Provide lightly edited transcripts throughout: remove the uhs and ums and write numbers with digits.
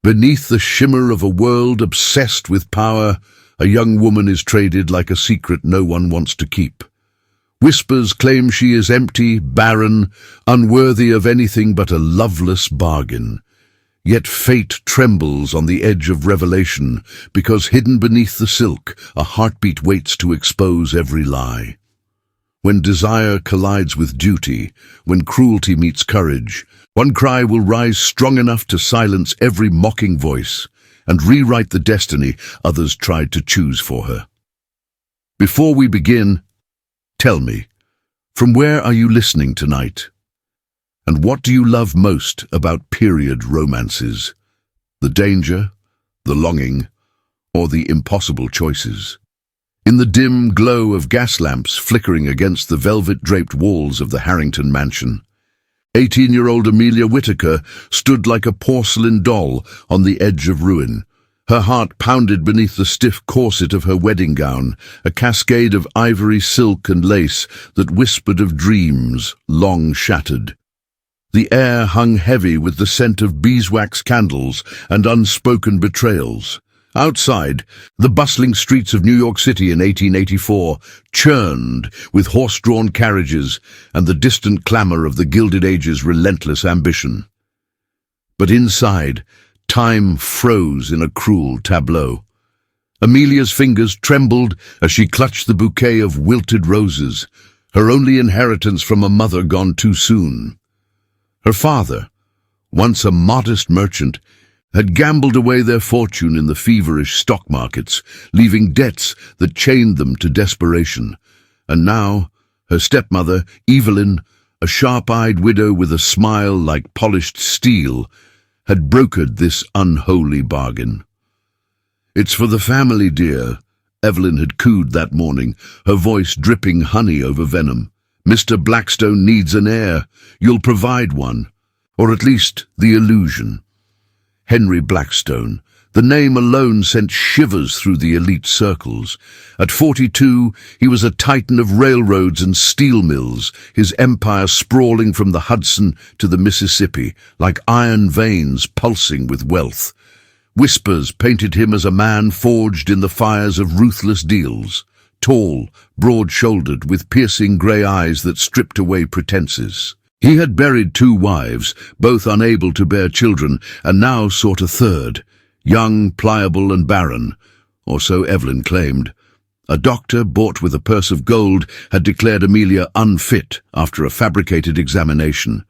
Beneath the shimmer of a world obsessed with power, a young woman is traded like a secret no one wants to keep. Whispers claim she is empty, barren, unworthy of anything but a loveless bargain. Yet fate trembles on the edge of revelation, because hidden beneath the silk, a heartbeat waits to expose every lie. When desire collides with duty, when cruelty meets courage, one cry will rise strong enough to silence every mocking voice and rewrite the destiny others tried to choose for her. Before we begin, tell me, from where are you listening tonight? And what do you love most about period romances? The danger, the longing, or the impossible choices? In the dim glow of gas lamps flickering against the velvet-draped walls of the Harrington mansion, 18-year-old Amelia Whittaker stood like a porcelain doll on the edge of ruin. Her heart pounded beneath the stiff corset of her wedding gown, a cascade of ivory silk and lace that whispered of dreams long shattered. The air hung heavy with the scent of beeswax candles and unspoken betrayals. Outside, the bustling streets of New York City in 1884 churned with horse-drawn carriages and the distant clamor of the Gilded Age's relentless ambition. But inside, time froze in a cruel tableau. Amelia's fingers trembled as she clutched the bouquet of wilted roses, her only inheritance from a mother gone too soon. Her father, once a modest merchant, had gambled away their fortune in the feverish stock markets, leaving debts that chained them to desperation. And now, her stepmother, Evelyn, a sharp-eyed widow with a smile like polished steel, had brokered this unholy bargain. "It's for the family, dear," Evelyn had cooed that morning, her voice dripping honey over venom. "Mr. Blackstone needs an heir. You'll provide one, or at least the illusion." Henry Blackstone, the name alone sent shivers through the elite circles. At 42, he was a titan of railroads and steel mills, his empire sprawling from the Hudson to the Mississippi, like iron veins pulsing with wealth. Whispers painted him as a man forged in the fires of ruthless deals, tall, broad-shouldered, with piercing grey eyes that stripped away pretenses. He had buried 2 wives, both unable to bear children, and now sought a third, young, pliable, and barren, or so Evelyn claimed. A doctor, bought with a purse of gold, had declared Amelia unfit after a fabricated examination.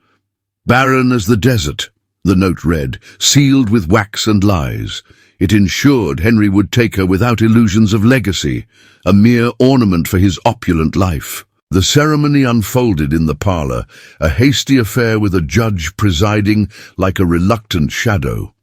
"Barren as the desert," the note read, sealed with wax and lies. It ensured Henry would take her without illusions of legacy, a mere ornament for his opulent life. The ceremony unfolded in the parlor, a hasty affair with a judge presiding like a reluctant shadow.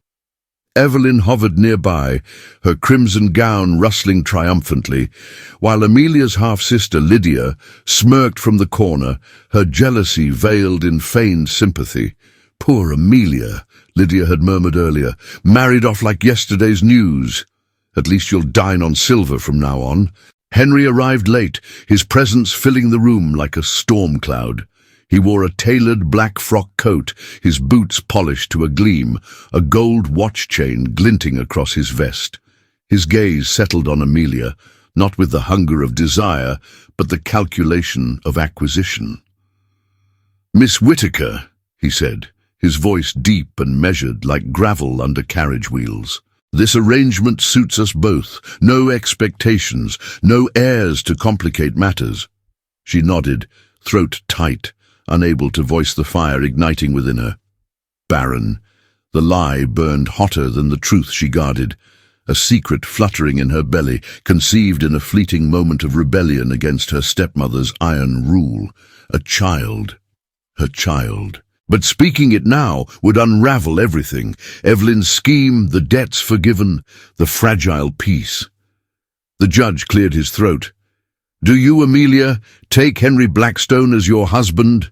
Evelyn hovered nearby, her crimson gown rustling triumphantly, while Amelia's half-sister Lydia smirked from the corner, her jealousy veiled in feigned sympathy. "Poor Amelia," Lydia had murmured earlier, "married off like yesterday's news. At least you'll dine on silver from now on." Henry arrived late, his presence filling the room like a storm cloud. He wore a tailored black frock coat, his boots polished to a gleam, a gold watch chain glinting across his vest. His gaze settled on Amelia, not with the hunger of desire, but the calculation of acquisition. "Miss Whittaker," he said, his voice deep and measured like gravel under carriage wheels. "This arrangement suits us both. No expectations, no airs to complicate matters." She nodded, throat tight, unable to voice the fire igniting within her. Barren. The lie burned hotter than the truth she guarded, a secret fluttering in her belly, conceived in a fleeting moment of rebellion against her stepmother's iron rule. A child. Her child. But speaking it now would unravel everything. Evelyn's scheme, the debts forgiven, the fragile peace. The judge cleared his throat. "Do you, Amelia, take Henry Blackstone as your husband?"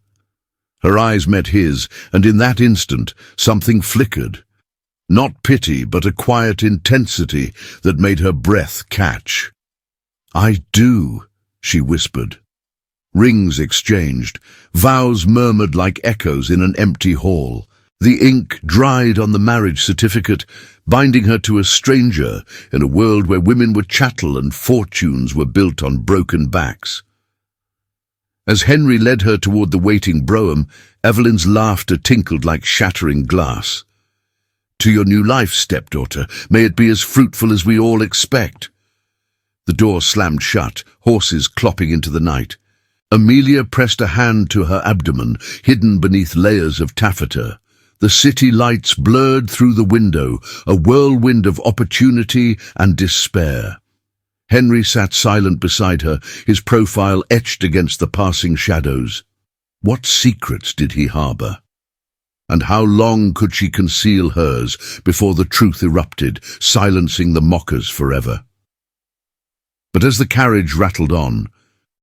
Her eyes met his, and in that instant something flickered. Not pity, but a quiet intensity that made her breath catch. "I do," she whispered. Rings exchanged, vows murmured like echoes in an empty hall. The ink dried on the marriage certificate, binding her to a stranger in a world where women were chattel and fortunes were built on broken backs. As Henry led her toward the waiting brougham, Evelyn's laughter tinkled like shattering glass. "To your new life, stepdaughter. May it be as fruitful as we all expect." The door slammed shut, horses clopping into the night. Amelia pressed a hand to her abdomen, hidden beneath layers of taffeta. The city lights blurred through the window, a whirlwind of opportunity and despair. Henry sat silent beside her, his profile etched against the passing shadows. What secrets did he harbor? And how long could she conceal hers before the truth erupted, silencing the mockers forever? But as the carriage rattled on,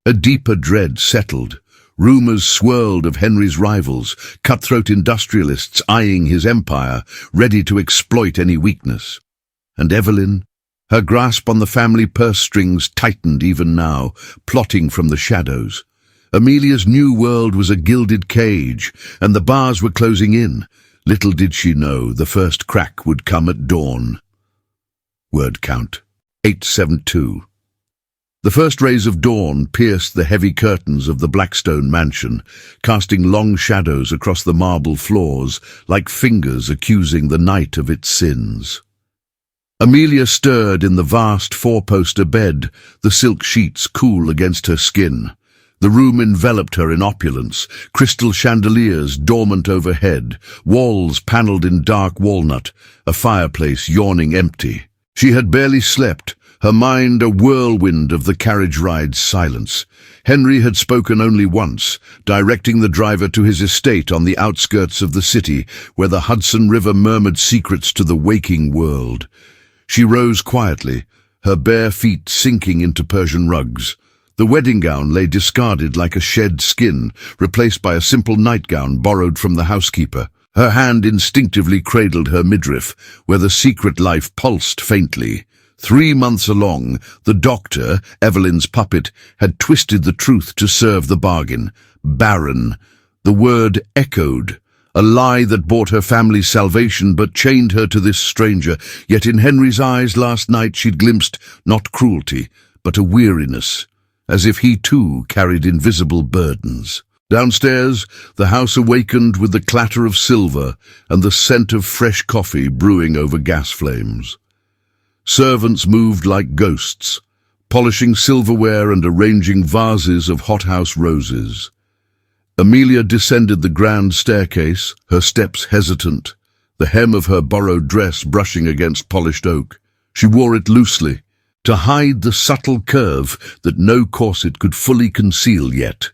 a deeper dread settled. Rumors swirled of Henry's rivals, cutthroat industrialists eyeing his empire, ready to exploit any weakness. And Evelyn, her grasp on the family purse strings tightened even now, plotting from the shadows. Amelia's new world was a gilded cage, and the bars were closing in. Little did she know the first crack would come at dawn. Word count 872. The first rays of dawn pierced the heavy curtains of the Blackstone mansion, casting long shadows across the marble floors, like fingers accusing the night of its sins. Amelia stirred in the vast four-poster bed, the silk sheets cool against her skin. The room enveloped her in opulence, crystal chandeliers dormant overhead, walls panelled in dark walnut, a fireplace yawning empty. She had barely slept, her mind a whirlwind of the carriage ride's silence. Henry had spoken only once, directing the driver to his estate on the outskirts of the city, where the Hudson River murmured secrets to the waking world. She rose quietly, her bare feet sinking into Persian rugs. The wedding gown lay discarded like a shed skin, replaced by a simple nightgown borrowed from the housekeeper. Her hand instinctively cradled her midriff, where the secret life pulsed faintly. 3 months along, the doctor, Evelyn's puppet, had twisted the truth to serve the bargain. Barren. The word echoed. A lie that bought her family's salvation but chained her to this stranger. Yet in Henry's eyes last night she'd glimpsed not cruelty, but a weariness, as if he too carried invisible burdens. Downstairs, the house awakened with the clatter of silver and the scent of fresh coffee brewing over gas flames. Servants moved like ghosts, polishing silverware and arranging vases of hothouse roses. Amelia descended the grand staircase, her steps hesitant, the hem of her borrowed dress brushing against polished oak. She wore it loosely, to hide the subtle curve that no corset could fully conceal yet.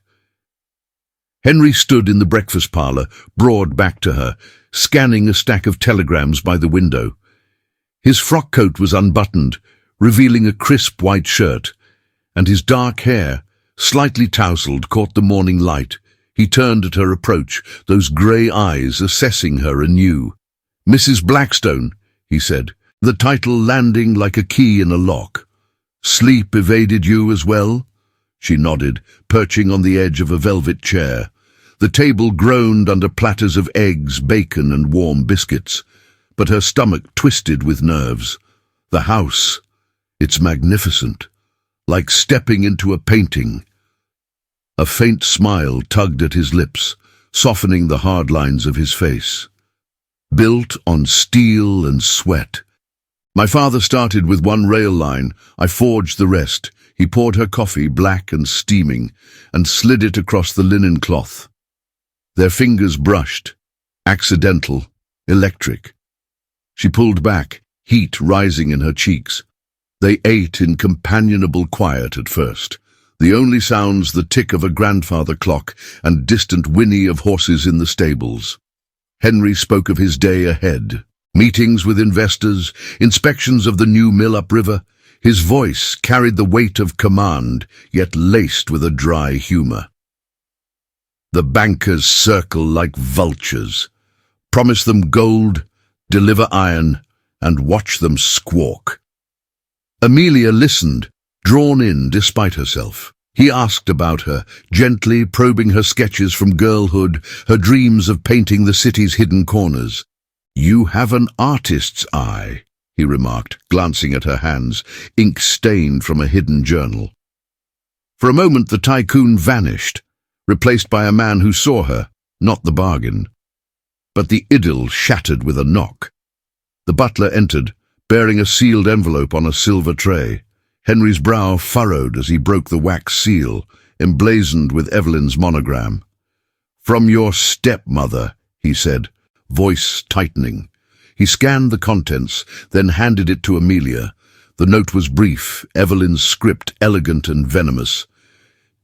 Henry stood in the breakfast parlour, broad back to her, scanning a stack of telegrams by the window. His frock coat was unbuttoned, revealing a crisp white shirt, and his dark hair, slightly tousled, caught the morning light. He turned at her approach, those grey eyes assessing her anew. "Mrs. Blackstone," he said, the title landing like a key in a lock. "Sleep evaded you as well?" She nodded, perching on the edge of a velvet chair. The table groaned under platters of eggs, bacon, and warm biscuits, but her stomach twisted with nerves. The house, it's magnificent, like stepping into a painting. A faint smile tugged at his lips, softening the hard lines of his face. Built on steel and sweat. "My father started with one rail line. I forged the rest." He poured her coffee, black and steaming, and slid it across the linen cloth. Their fingers brushed. Accidental, electric. She pulled back, heat rising in her cheeks. They ate in companionable quiet at first. The only sounds the tick of a grandfather clock and distant whinny of horses in the stables. Henry spoke of his day ahead. Meetings with investors, inspections of the new mill upriver. His voice carried the weight of command, yet laced with a dry humour. The bankers circle like vultures. Promise them gold, deliver iron, and watch them squawk. Amelia listened, drawn in despite herself. He asked about her, gently probing her sketches from girlhood, her dreams of painting the city's hidden corners. "You have an artist's eye," he remarked, glancing at her hands, ink stained from a hidden journal. For a moment the Tycoon vanished, replaced by a man who saw her, not the bargain. But the idyll shattered with a knock. The butler entered, bearing a sealed envelope on a silver tray. Henry's brow furrowed as he broke the wax seal, emblazoned with Evelyn's monogram. "From your stepmother," he said, voice tightening. He scanned the contents, then handed it to Amelia. The note was brief, Evelyn's script elegant and venomous.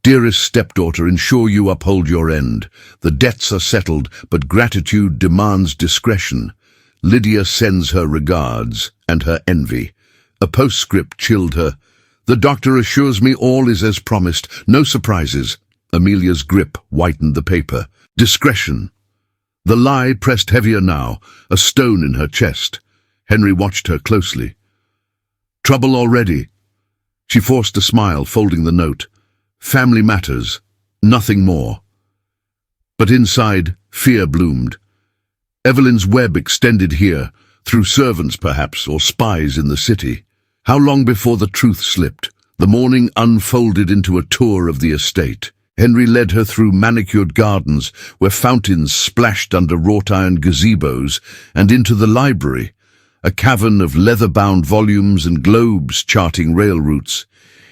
"Dearest stepdaughter, ensure you uphold your end. The debts are settled, but gratitude demands discretion. Lydia sends her regards and her envy." A postscript chilled her. "The doctor assures me all is as promised. No surprises." Amelia's grip whitened the paper. Discretion. The lie pressed heavier now, a stone in her chest. Henry watched her closely. "Trouble already." She forced a smile, folding the note. "Family matters, nothing more." But inside, fear bloomed. Evelyn's web extended here, through servants perhaps, or spies in the city. How long before the truth slipped? The morning unfolded into a tour of the estate. Henry led her through manicured gardens, where fountains splashed under wrought-iron gazebos, and into the library, a cavern of leather-bound volumes and globes charting rail routes.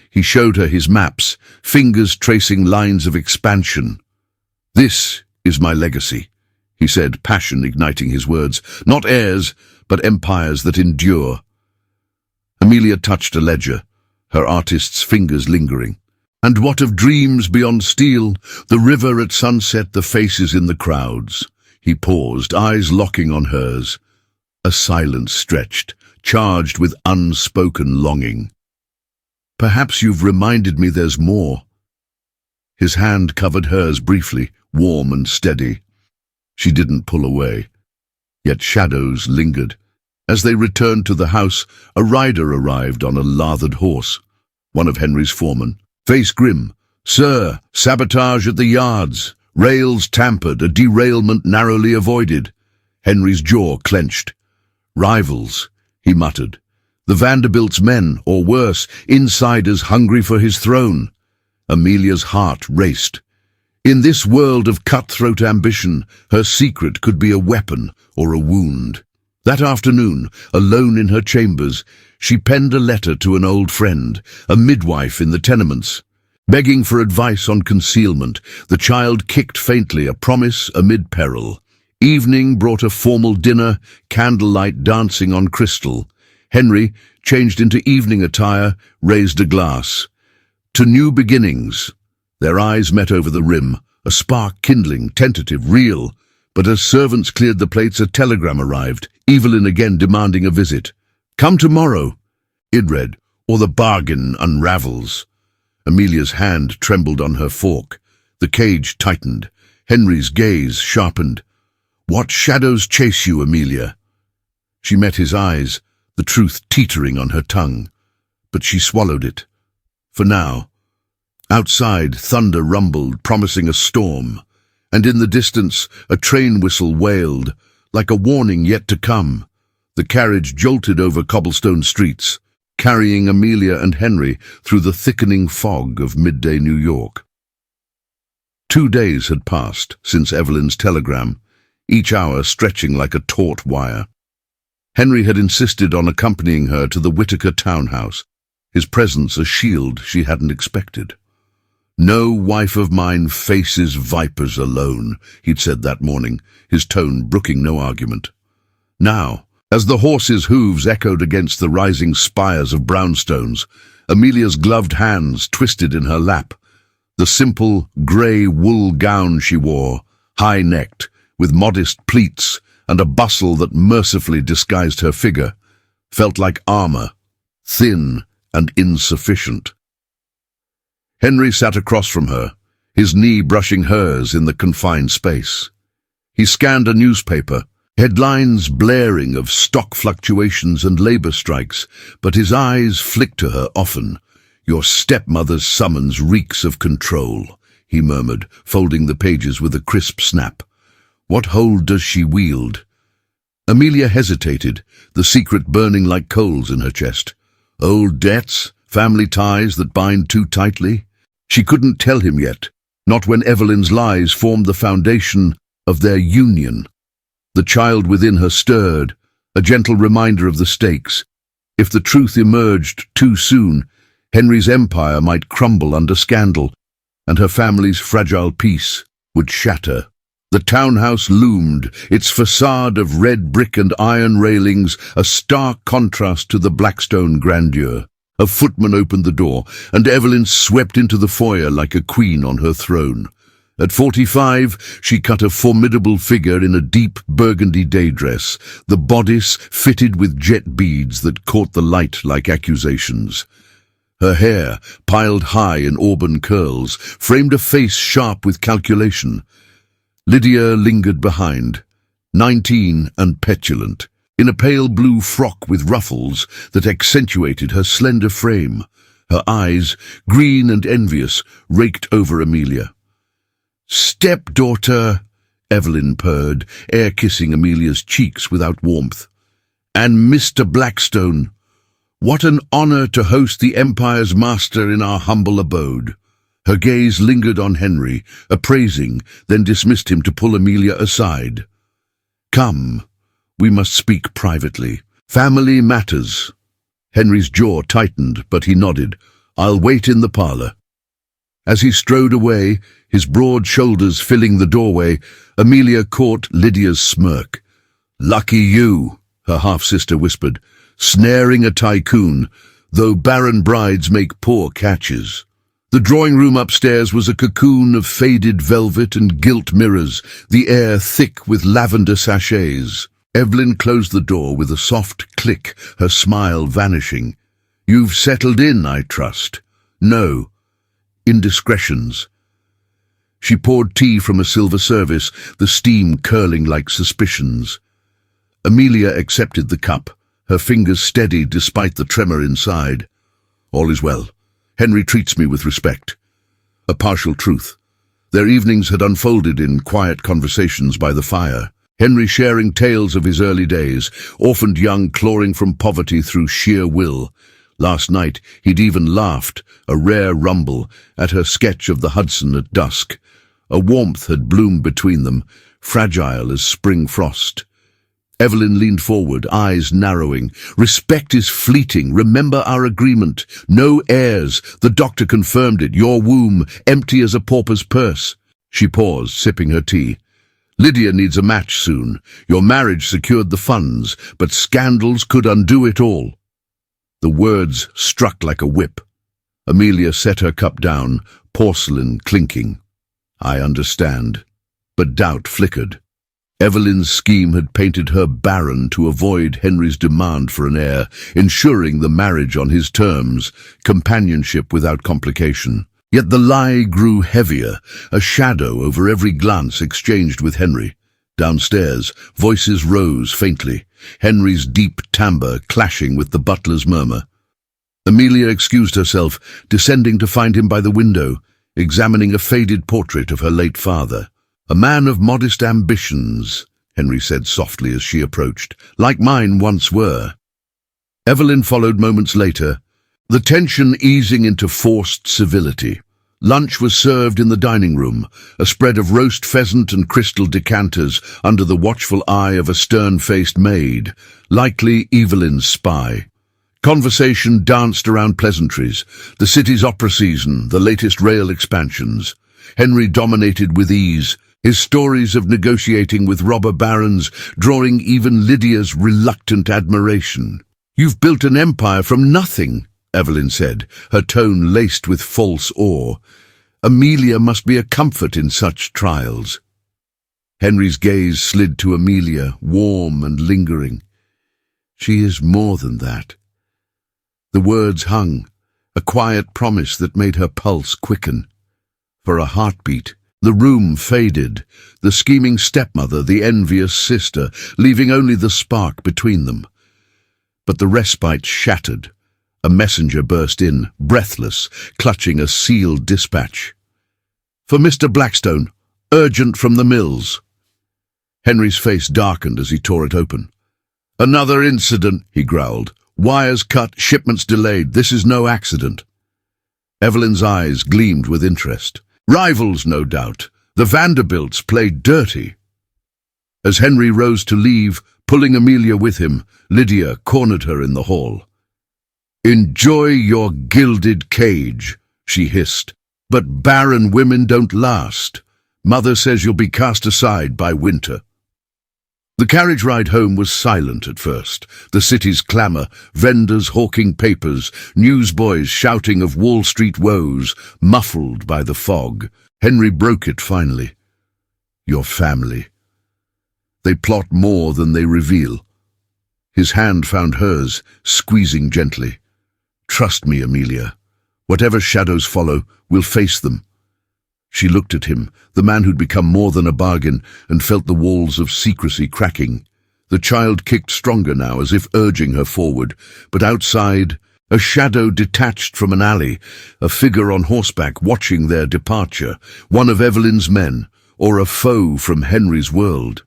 He showed her his maps, fingers tracing lines of expansion. "This is my legacy," he said, passion igniting his words. "Not heirs, but empires that endure." Amelia touched a ledger, her artist's fingers lingering. "And what of dreams beyond steel? The river at sunset, the faces in the crowds." He paused, eyes locking on hers. A silence stretched, charged with unspoken longing. "Perhaps you've reminded me there's more." His hand covered hers briefly, warm and steady. She didn't pull away. Yet shadows lingered. As they returned to the house, a rider arrived on a lathered horse, one of Henry's foremen. Face grim. "Sir, sabotage at the yards. Rails tampered, a derailment narrowly avoided." Henry's jaw clenched. "Rivals," he muttered. "The Vanderbilt's men, or worse, insiders hungry for his throne." Amelia's heart raced. In this world of cutthroat ambition, her secret could be a weapon or a wound. That afternoon, alone in her chambers, she penned a letter to an old friend, a midwife in the tenements. Begging for advice on concealment, the child kicked faintly, a promise amid peril. Evening brought a formal dinner, candlelight dancing on crystal. Henry, changed into evening attire, raised a glass. "To new beginnings." Their eyes met over the rim, a spark kindling, tentative, real. But as servants cleared the plates, a telegram arrived, Evelyn again demanding a visit. "Come tomorrow," it read, "or the bargain unravels." Amelia's hand trembled on her fork. The cage tightened. Henry's gaze sharpened. "What shadows chase you, Amelia?" She met his eyes, the truth teetering on her tongue. But she swallowed it. For now. Outside, thunder rumbled, promising a storm. And in the distance, a train whistle wailed, like a warning yet to come. The carriage jolted over cobblestone streets, carrying Amelia and Henry through the thickening fog of midday New York. 2 days had passed since Evelyn's telegram, each hour stretching like a taut wire. Henry had insisted on accompanying her to the Whitaker townhouse, his presence a shield she hadn't expected. "No wife of mine faces vipers alone," he'd said that morning, his tone brooking no argument. Now, as the horse's hooves echoed against the rising spires of brownstones, Amelia's gloved hands twisted in her lap. The simple, grey wool gown she wore, high-necked, with modest pleats and a bustle that mercifully disguised her figure, felt like armor, thin and insufficient. Henry sat across from her, his knee brushing hers in the confined space. He scanned a newspaper, headlines blaring of stock fluctuations and labor strikes, but his eyes flicked to her often. "Your stepmother's summons reeks of control," he murmured, folding the pages with a crisp snap. "What hold does she wield?" Amelia hesitated, the secret burning like coals in her chest. Old debts, family ties that bind too tightly? She couldn't tell him yet, not when Evelyn's lies formed the foundation of their union. The child within her stirred, a gentle reminder of the stakes. If the truth emerged too soon, Henry's empire might crumble under scandal, and her family's fragile peace would shatter. The townhouse loomed, its facade of red brick and iron railings a stark contrast to the Blackstone grandeur. A footman opened the door, and Evelyn swept into the foyer like a queen on her throne. At 45, she cut a formidable figure in a deep burgundy day dress, the bodice fitted with jet beads that caught the light like accusations. Her hair, piled high in auburn curls, framed a face sharp with calculation. Lydia lingered behind, 19 and petulant, in a pale blue frock with ruffles that accentuated her slender frame. Her eyes, green and envious, raked over Amelia. "Stepdaughter," Evelyn purred, air-kissing Amelia's cheeks without warmth. "And Mr. Blackstone, what an honor to host the Empire's master in our humble abode." Her gaze lingered on Henry, appraising, then dismissed him to pull Amelia aside. "Come, we must speak privately. Family matters." Henry's jaw tightened, but he nodded. "I'll wait in the parlor." As he strode away, his broad shoulders filling the doorway, Amelia caught Lydia's smirk. "Lucky you," her half-sister whispered, "snaring a tycoon, though Barren brides make poor catches." The drawing-room upstairs was a cocoon of faded velvet and gilt mirrors, the air thick with lavender sachets. Evelyn closed the door with a soft click, her smile vanishing. "You've settled in, I trust." "No. Indiscretions." She poured tea from a silver service, the steam curling like suspicions. Amelia accepted the cup, her fingers steady despite the tremor inside. "All is well. Henry treats me with respect." A partial truth. Their evenings had unfolded in quiet conversations by the fire, Henry sharing tales of his early days, orphaned young clawing from poverty through sheer will. Last night he'd even laughed, a rare rumble, at her sketch of the Hudson at dusk. A warmth had bloomed between them, fragile as spring frost. Evelyn leaned forward, eyes narrowing. "Respect is fleeting. Remember our agreement. No heirs. The doctor confirmed it. Your womb, empty as a pauper's purse." She paused, sipping her tea. "Lydia needs a match soon. Your marriage secured the funds, but scandals could undo it all." The words struck like a whip. Amelia set her cup down, porcelain clinking. "I understand." But doubt flickered. Evelyn's scheme had painted her barren to avoid Henry's demand for an heir, ensuring the marriage on his terms, companionship without complication. Yet the lie grew heavier, a shadow over every glance exchanged with Henry. Downstairs, voices rose faintly, Henry's deep timbre clashing with the butler's murmur. Amelia excused herself, descending to find him by the window, examining a faded portrait of her late father. "A man of modest ambitions," Henry said softly as she approached, "like mine once were." Evelyn followed moments later, the tension easing into forced civility. Lunch was served in the dining room, a spread of roast pheasant and crystal decanters under the watchful eye of a stern-faced maid, likely Evelyn's spy. Conversation danced around pleasantries, the city's opera season, the latest rail expansions. Henry dominated with ease, his stories of negotiating with robber barons drawing even Lydia's reluctant admiration. "You've built an empire from nothing," Evelyn said, her tone laced with false awe. "Amelia must be a comfort in such trials." Henry's gaze slid to Amelia, warm and lingering. "She is more than that." The words hung, a quiet promise that made her pulse quicken. For a heartbeat, the room faded, the scheming stepmother, the envious sister, leaving only the spark between them. But the respite shattered. A messenger burst in, breathless, clutching a sealed dispatch. "For Mr. Blackstone, urgent from the mills." Henry's face darkened as he tore it open. "Another incident," he growled. "Wires cut, shipments delayed. This is no accident." Evelyn's eyes gleamed with interest. "Rivals, no doubt. The Vanderbilts played dirty." As Henry rose to leave, pulling Amelia with him, Lydia cornered her in the hall. "Enjoy your gilded cage," she hissed. "But barren women don't last. Mother says you'll be cast aside by winter." The carriage ride home was silent at first. The city's clamour, vendors hawking papers, newsboys shouting of Wall Street woes, muffled by the fog. Henry broke it finally. "Your family. They plot more than they reveal." His hand found hers, squeezing gently. "Trust me, Amelia. Whatever shadows follow, we'll face them." She looked at him, the man who'd become more than a bargain, and felt the walls of secrecy cracking. The child kicked stronger now, as if urging her forward, but outside, a shadow detached from an alley, a figure on horseback watching their departure, one of Evelyn's men, or a foe from Henry's world.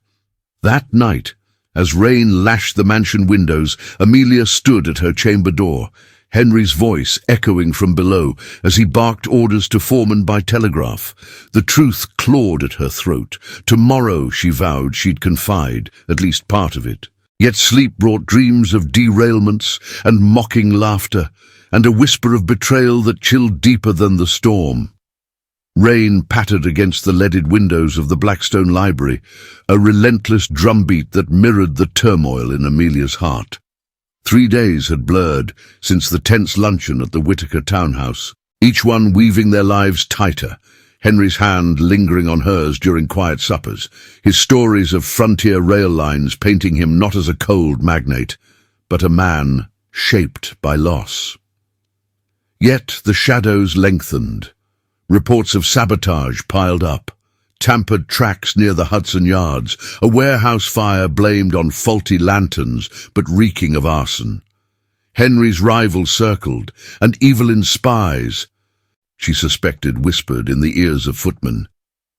That night, as rain lashed the mansion windows, Amelia stood at her chamber door, Henry's voice echoing from below as he barked orders to foremen by telegraph. The truth clawed at her throat. Tomorrow, she vowed, she'd confide, at least part of it. Yet sleep brought dreams of derailments and mocking laughter, and a whisper of betrayal that chilled deeper than the storm. Rain pattered against the leaded windows of the Blackstone Library, a relentless drumbeat that mirrored the turmoil in Amelia's heart. 3 days had blurred since the tense luncheon at the Whitaker townhouse, each one weaving their lives tighter, Henry's hand lingering on hers during quiet suppers, his stories of frontier rail lines painting him not as a cold magnate, but a man shaped by loss. Yet the shadows lengthened. Reports of sabotage piled up. Tampered tracks near the Hudson Yards, a warehouse fire blamed on faulty lanterns but reeking of arson. Henry's rivals circled, and Evelyn's spies, she suspected, whispered in the ears of footmen.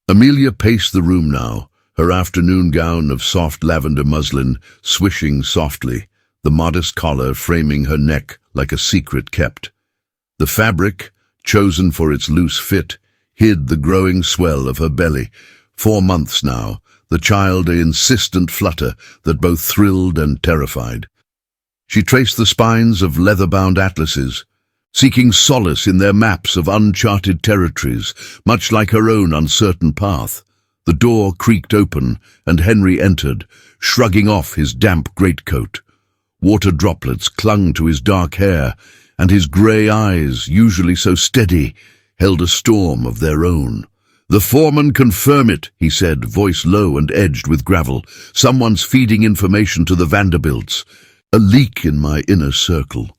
Amelia paced the room now, her afternoon gown of soft lavender muslin swishing softly, the modest collar framing her neck like a secret kept. The fabric, chosen for its loose fit, hid the growing swell of her belly. 4 months now, the child an insistent flutter that both thrilled and terrified. She traced the spines of leather-bound atlases, seeking solace in their maps of uncharted territories, much like her own uncertain path. The door creaked open, and Henry entered, shrugging off his damp greatcoat. Water droplets clung to his dark hair, and his grey eyes, usually so steady, held a storm of their own. "The foreman confirm it," he said, voice low and edged with gravel. "Someone's feeding information to the Vanderbilts. A leak in my inner circle."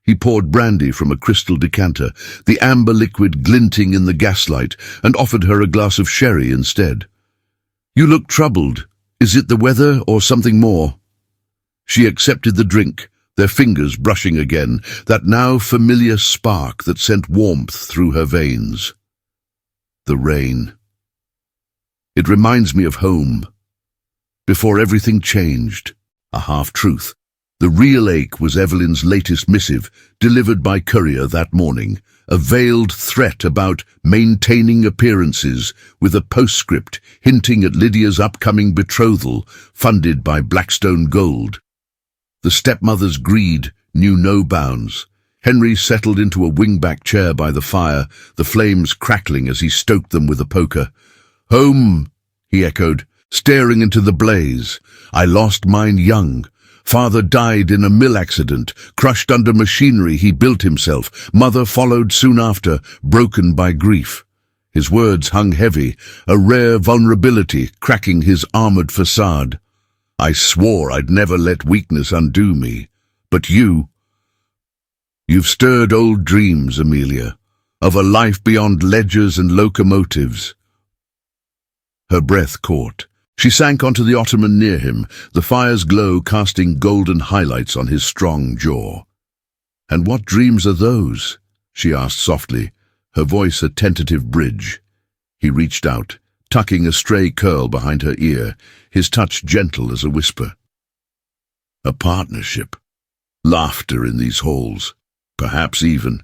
He poured brandy from a crystal decanter, the amber liquid glinting in the gaslight, and offered her a glass of sherry instead. "You look troubled. Is it the weather or something more?" She accepted the drink, their fingers brushing again, that now familiar spark that sent warmth through her veins. "The rain. It reminds me of home. Before everything changed." A half-truth. The real ache was Evelyn's latest missive, delivered by courier that morning, a veiled threat about maintaining appearances, with a postscript hinting at Lydia's upcoming betrothal, funded by Blackstone gold. The stepmother's greed knew no bounds. Henry settled into a wing-back chair by the fire, the flames crackling as he stoked them with a poker. "Home," he echoed, staring into the blaze. "I lost mine young. Father died in a mill accident, crushed under machinery he built himself. Mother followed soon after, broken by grief." His words hung heavy, a rare vulnerability cracking his armored facade. "I swore I'd never let weakness undo me. But you've stirred old dreams, Amelia, of a life beyond ledgers and locomotives." Her breath caught. She sank onto the ottoman near him, the fire's glow casting golden highlights on his strong jaw. "And what dreams are those?" she asked softly, her voice a tentative bridge. He reached out, tucking a stray curl behind her ear, his touch gentle as a whisper. "A partnership. Laughter in these halls. Perhaps even."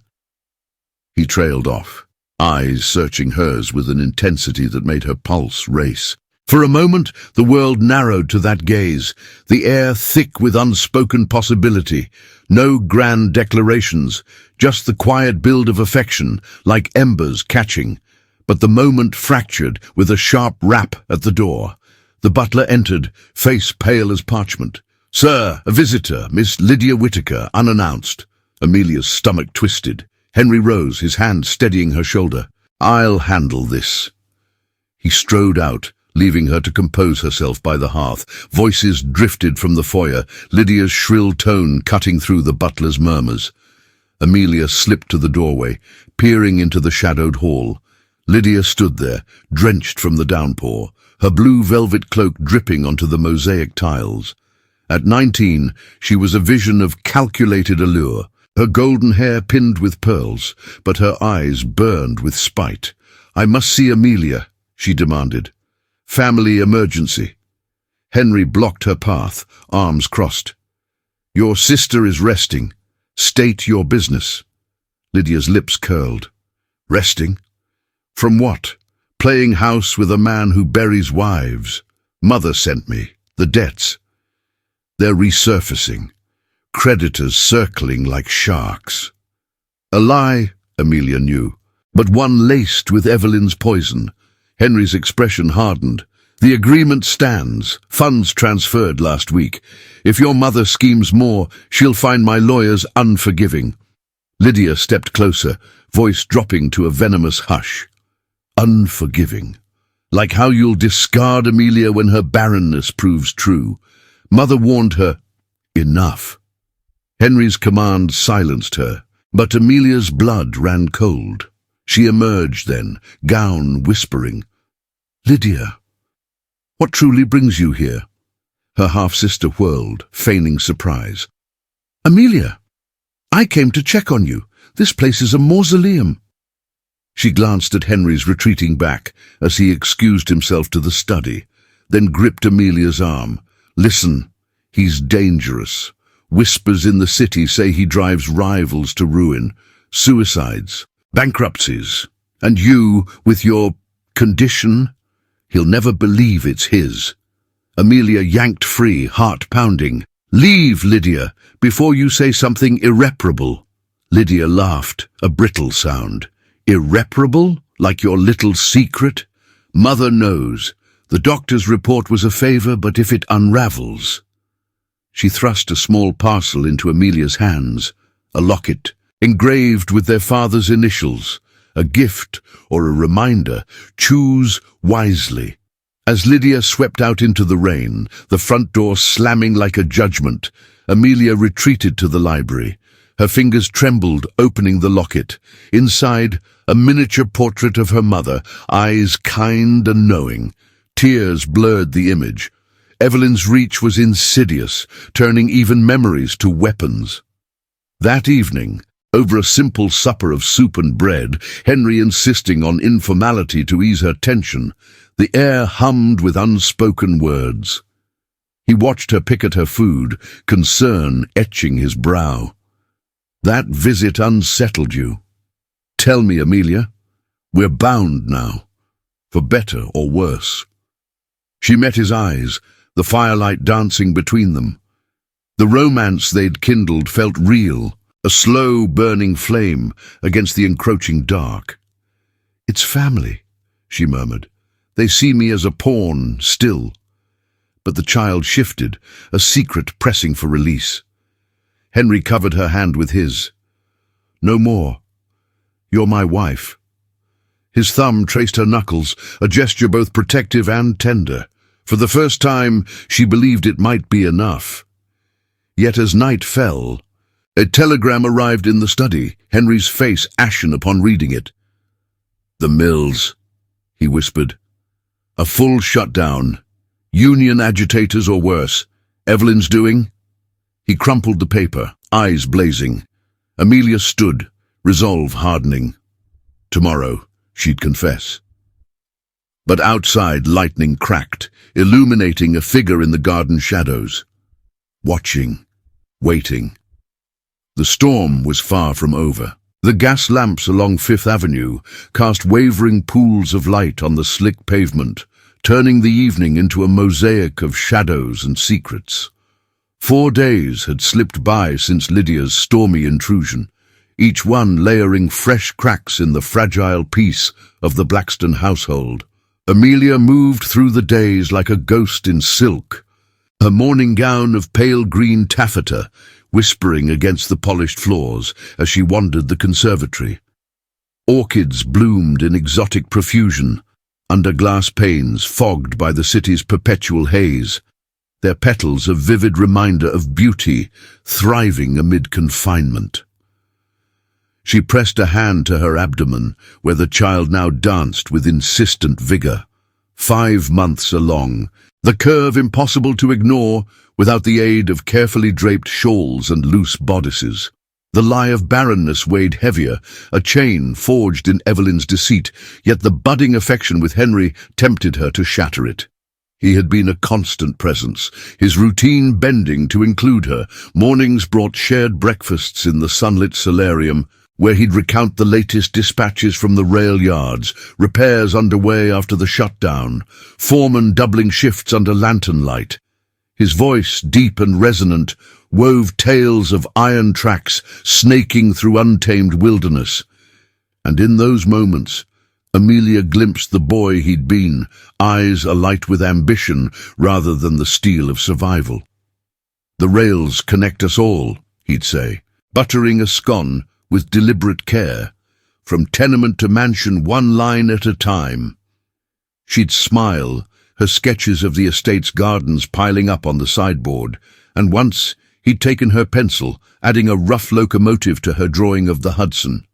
He trailed off, eyes searching hers with an intensity that made her pulse race. For a moment, the world narrowed to that gaze, the air thick with unspoken possibility. No grand declarations, just the quiet build of affection, like embers catching. But the moment fractured with a sharp rap at the door. The butler entered, face pale as parchment. "Sir, a visitor, Miss Lydia Whittaker, unannounced." Amelia's stomach twisted. Henry rose, his hand steadying her shoulder. "I'll handle this." He strode out, leaving her to compose herself by the hearth. Voices drifted from the foyer, Lydia's shrill tone cutting through the butler's murmurs. Amelia slipped to the doorway, peering into the shadowed hall. Lydia stood there, drenched from the downpour, her blue velvet cloak dripping onto the mosaic tiles. At 19, she was a vision of calculated allure, her golden hair pinned with pearls, but her eyes burned with spite. "I must see Amelia," she demanded. "Family emergency." Henry blocked her path, arms crossed. "Your sister is resting. State your business." Lydia's lips curled. "Resting? From what? Playing house with a man who buries wives. Mother sent me. The debts. They're resurfacing. Creditors circling like sharks." A lie, Amelia knew, but one laced with Evelyn's poison. Henry's expression hardened. "The agreement stands. Funds transferred last week. If your mother schemes more, she'll find my lawyers unforgiving." Lydia stepped closer, voice dropping to a venomous hush. "Unforgiving. Like how you'll discard Amelia when her barrenness proves true. Mother warned her." Enough. Henry's command silenced her, but Amelia's blood ran cold. She emerged then, gown whispering. "Lydia, what truly brings you here?" Her half-sister whirled, feigning surprise. "Amelia, I came to check on you. This place is a mausoleum." She glanced at Henry's retreating back as he excused himself to the study, then gripped Amelia's arm. "Listen, he's dangerous. Whispers in the city say he drives rivals to ruin, suicides, bankruptcies. And you, with your condition, he'll never believe it's his." Amelia yanked free, heart pounding. "Leave, Lydia, before you say something irreparable." Lydia laughed, a brittle sound. "Irreparable? Like your little secret? Mother knows. The doctor's report was a favor, but if it unravels..." She thrust a small parcel into Amelia's hands, a locket, engraved with their father's initials, a gift or a reminder. Choose wisely. As Lydia swept out into the rain, the front door slamming like a judgment, Amelia retreated to the library. Her fingers trembled, opening the locket. Inside, a miniature portrait of her mother, eyes kind and knowing. Tears blurred the image. Evelyn's reach was insidious, turning even memories to weapons. That evening, over a simple supper of soup and bread, Henry insisting on informality to ease her tension, the air hummed with unspoken words. He watched her pick at her food, concern etching his brow. "That visit unsettled you. Tell me, Amelia. We're bound now, for better or worse." She met his eyes, the firelight dancing between them. The romance they'd kindled felt real, a slow burning flame against the encroaching dark. "It's family," she murmured. "They see me as a pawn, still." But the child shifted, a secret pressing for release. Henry covered her hand with his. "No more. You're my wife." His thumb traced her knuckles, a gesture both protective and tender. For the first time, she believed it might be enough. Yet as night fell, a telegram arrived in the study, Henry's face ashen upon reading it. "The mills," he whispered. "A full shutdown. Union agitators or worse. Evelyn's doing?" He crumpled the paper, eyes blazing. Amelia stood, resolve hardening. Tomorrow, she'd confess. But outside, lightning cracked, illuminating a figure in the garden shadows. Watching, waiting. The storm was far from over. The gas lamps along Fifth Avenue cast wavering pools of light on the slick pavement, turning the evening into a mosaic of shadows and secrets. 4 days had slipped by since Lydia's stormy intrusion, each one layering fresh cracks in the fragile peace of the Blackstone household. Amelia moved through the days like a ghost in silk, her morning gown of pale green taffeta whispering against the polished floors as she wandered the conservatory. Orchids bloomed in exotic profusion, under glass panes fogged by the city's perpetual haze, their petals a vivid reminder of beauty thriving amid confinement. She pressed a hand to her abdomen, where the child now danced with insistent vigor. 5 months along, the curve impossible to ignore without the aid of carefully draped shawls and loose bodices. The lie of barrenness weighed heavier, a chain forged in Evelyn's deceit, yet the budding affection with Henry tempted her to shatter it. He had been a constant presence, his routine bending to include her. Mornings brought shared breakfasts in the sunlit solarium, where he'd recount the latest dispatches from the rail yards, repairs underway after the shutdown, foremen doubling shifts under lantern light. His voice, deep and resonant, wove tales of iron tracks snaking through untamed wilderness. And in those moments, Amelia glimpsed the boy he'd been, eyes alight with ambition rather than the steel of survival. "The rails connect us all," he'd say, buttering a scone with deliberate care, from tenement to mansion, one line at a time. She'd smile, her sketches of the estate's gardens piling up on the sideboard, and once he'd taken her pencil, adding a rough locomotive to her drawing of the Hudson.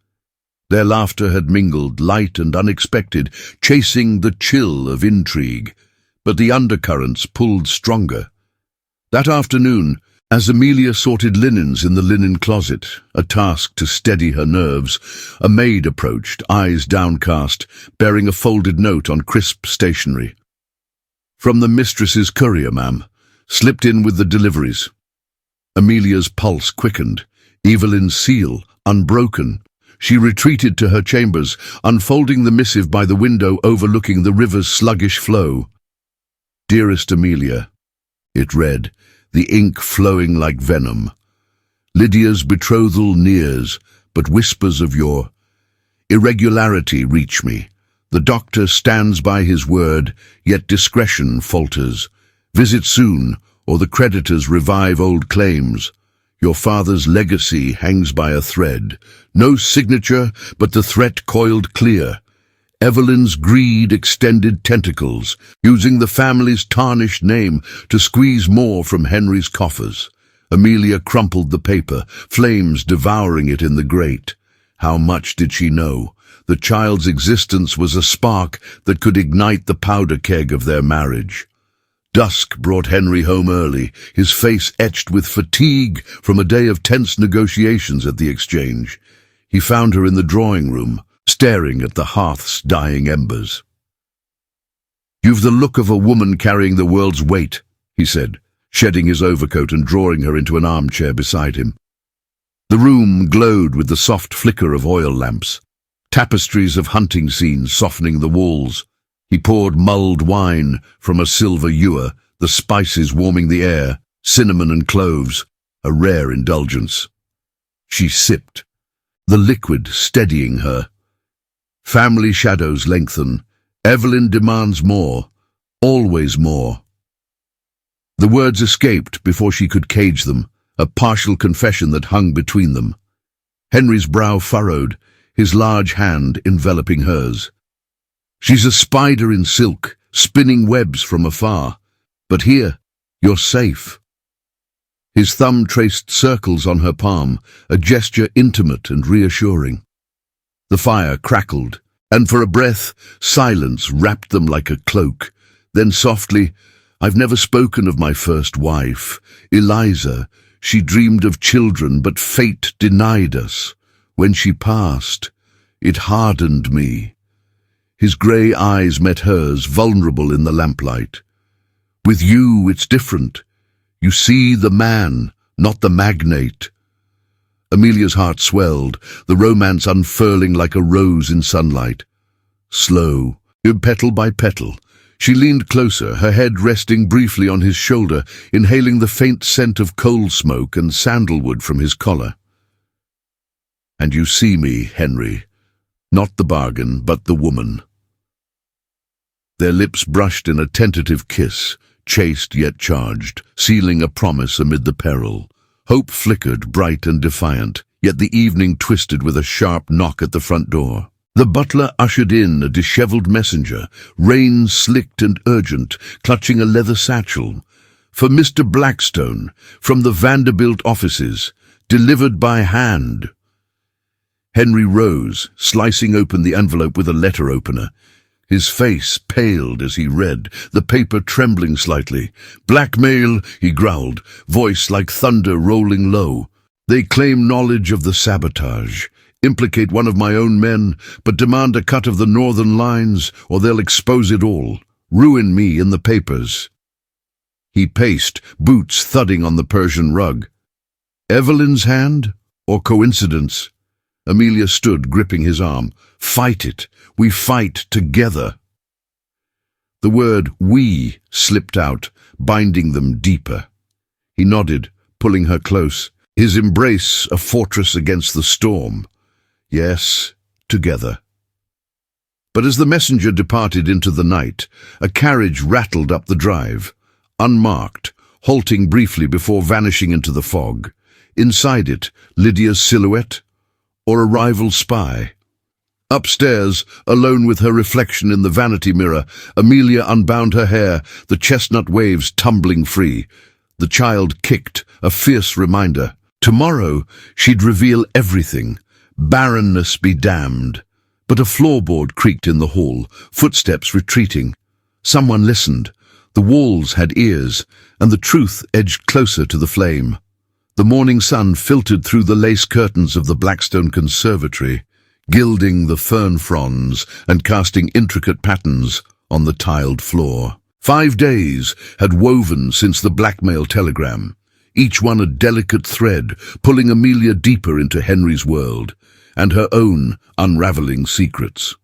Their laughter had mingled, light and unexpected, chasing the chill of intrigue, but the undercurrents pulled stronger. That afternoon, as Amelia sorted linens in the linen closet, a task to steady her nerves, a maid approached, eyes downcast, bearing a folded note on crisp stationery. "From the mistress's courier, ma'am. Slipped in with the deliveries." Amelia's pulse quickened, Evelyn's seal unbroken. She retreated to her chambers, unfolding the missive by the window overlooking the river's sluggish flow. "Dearest Amelia," it read, the ink flowing like venom. "Lydia's betrothal nears, but whispers of your irregularity reach me. The doctor stands by his word, yet discretion falters. Visit soon, or the creditors revive old claims. Your father's legacy hangs by a thread. No signature, but the threat coiled clear. Evelyn's greed extended tentacles, using the family's tarnished name to squeeze more from Henry's coffers." Amelia crumpled the paper, flames devouring it in the grate. How much did she know? The child's existence was a spark that could ignite the powder keg of their marriage. Dusk brought Henry home early, his face etched with fatigue from a day of tense negotiations at the exchange. He found her in the drawing room, staring at the hearth's dying embers. "You've the look of a woman carrying the world's weight," he said, shedding his overcoat and drawing her into an armchair beside him. The room glowed with the soft flicker of oil lamps, tapestries of hunting scenes softening the walls. He poured mulled wine from a silver ewer, the spices warming the air, cinnamon and cloves, a rare indulgence. She sipped, the liquid steadying her. Family shadows lengthen. Evelyn demands more, always more. The words escaped before she could cage them, a partial confession that hung between them. Henry's brow furrowed, his large hand enveloping hers. "She's a spider in silk, spinning webs from afar. But here, you're safe." His thumb traced circles on her palm, a gesture intimate and reassuring. The fire crackled, and for a breath, silence wrapped them like a cloak. Then softly, "I've never spoken of my first wife, Eliza. She dreamed of children, but fate denied us. When she passed, it hardened me. His grey eyes met hers, vulnerable in the lamplight. With you, it's different. You see the man, not the magnate. Amelia's heart swelled, the romance unfurling like a rose in sunlight. Slow, petal by petal, she leaned closer, her head resting briefly on his shoulder, inhaling the faint scent of coal smoke and sandalwood from his collar. And you see me, Henry, not the bargain, but the woman. Their lips brushed in a tentative kiss, chaste yet charged, sealing a promise amid the peril. Hope flickered, bright and defiant, yet the evening twisted with a sharp knock at the front door. The butler ushered in a dishevelled messenger, rein slicked and urgent, clutching a leather satchel. For Mr. Blackstone, from the Vanderbilt offices, delivered by hand. Henry rose, slicing open the envelope with a letter opener. His face paled as he read, the paper trembling slightly. "Blackmail," he growled, voice like thunder rolling low. "They claim knowledge of the sabotage, implicate one of my own men, but demand a cut of the northern lines, or they'll expose it all, ruin me in the papers." He paced, boots thudding on the Persian rug. Evelyn's hand, or coincidence? Amelia stood, gripping his arm. "Fight it. We fight together." The word "we" slipped out, binding them deeper. He nodded, pulling her close, his embrace a fortress against the storm. Yes, together. But as the messenger departed into the night, a carriage rattled up the drive, unmarked, halting briefly before vanishing into the fog. Inside it, Lydia's silhouette, or a rival spy. Upstairs, alone with her reflection in the vanity mirror, Amelia unbound her hair, the chestnut waves tumbling free. The child kicked, a fierce reminder. Tomorrow, she'd reveal everything. Barrenness be damned. But a floorboard creaked in the hall, footsteps retreating. Someone listened. The walls had ears, and the truth edged closer to the flame. The morning sun filtered through the lace curtains of the Blackstone conservatory, gilding the fern fronds and casting intricate patterns on the tiled floor. 5 days had woven since the blackmail telegram, each one a delicate thread pulling Amelia deeper into Henry's world and her own unraveling secrets.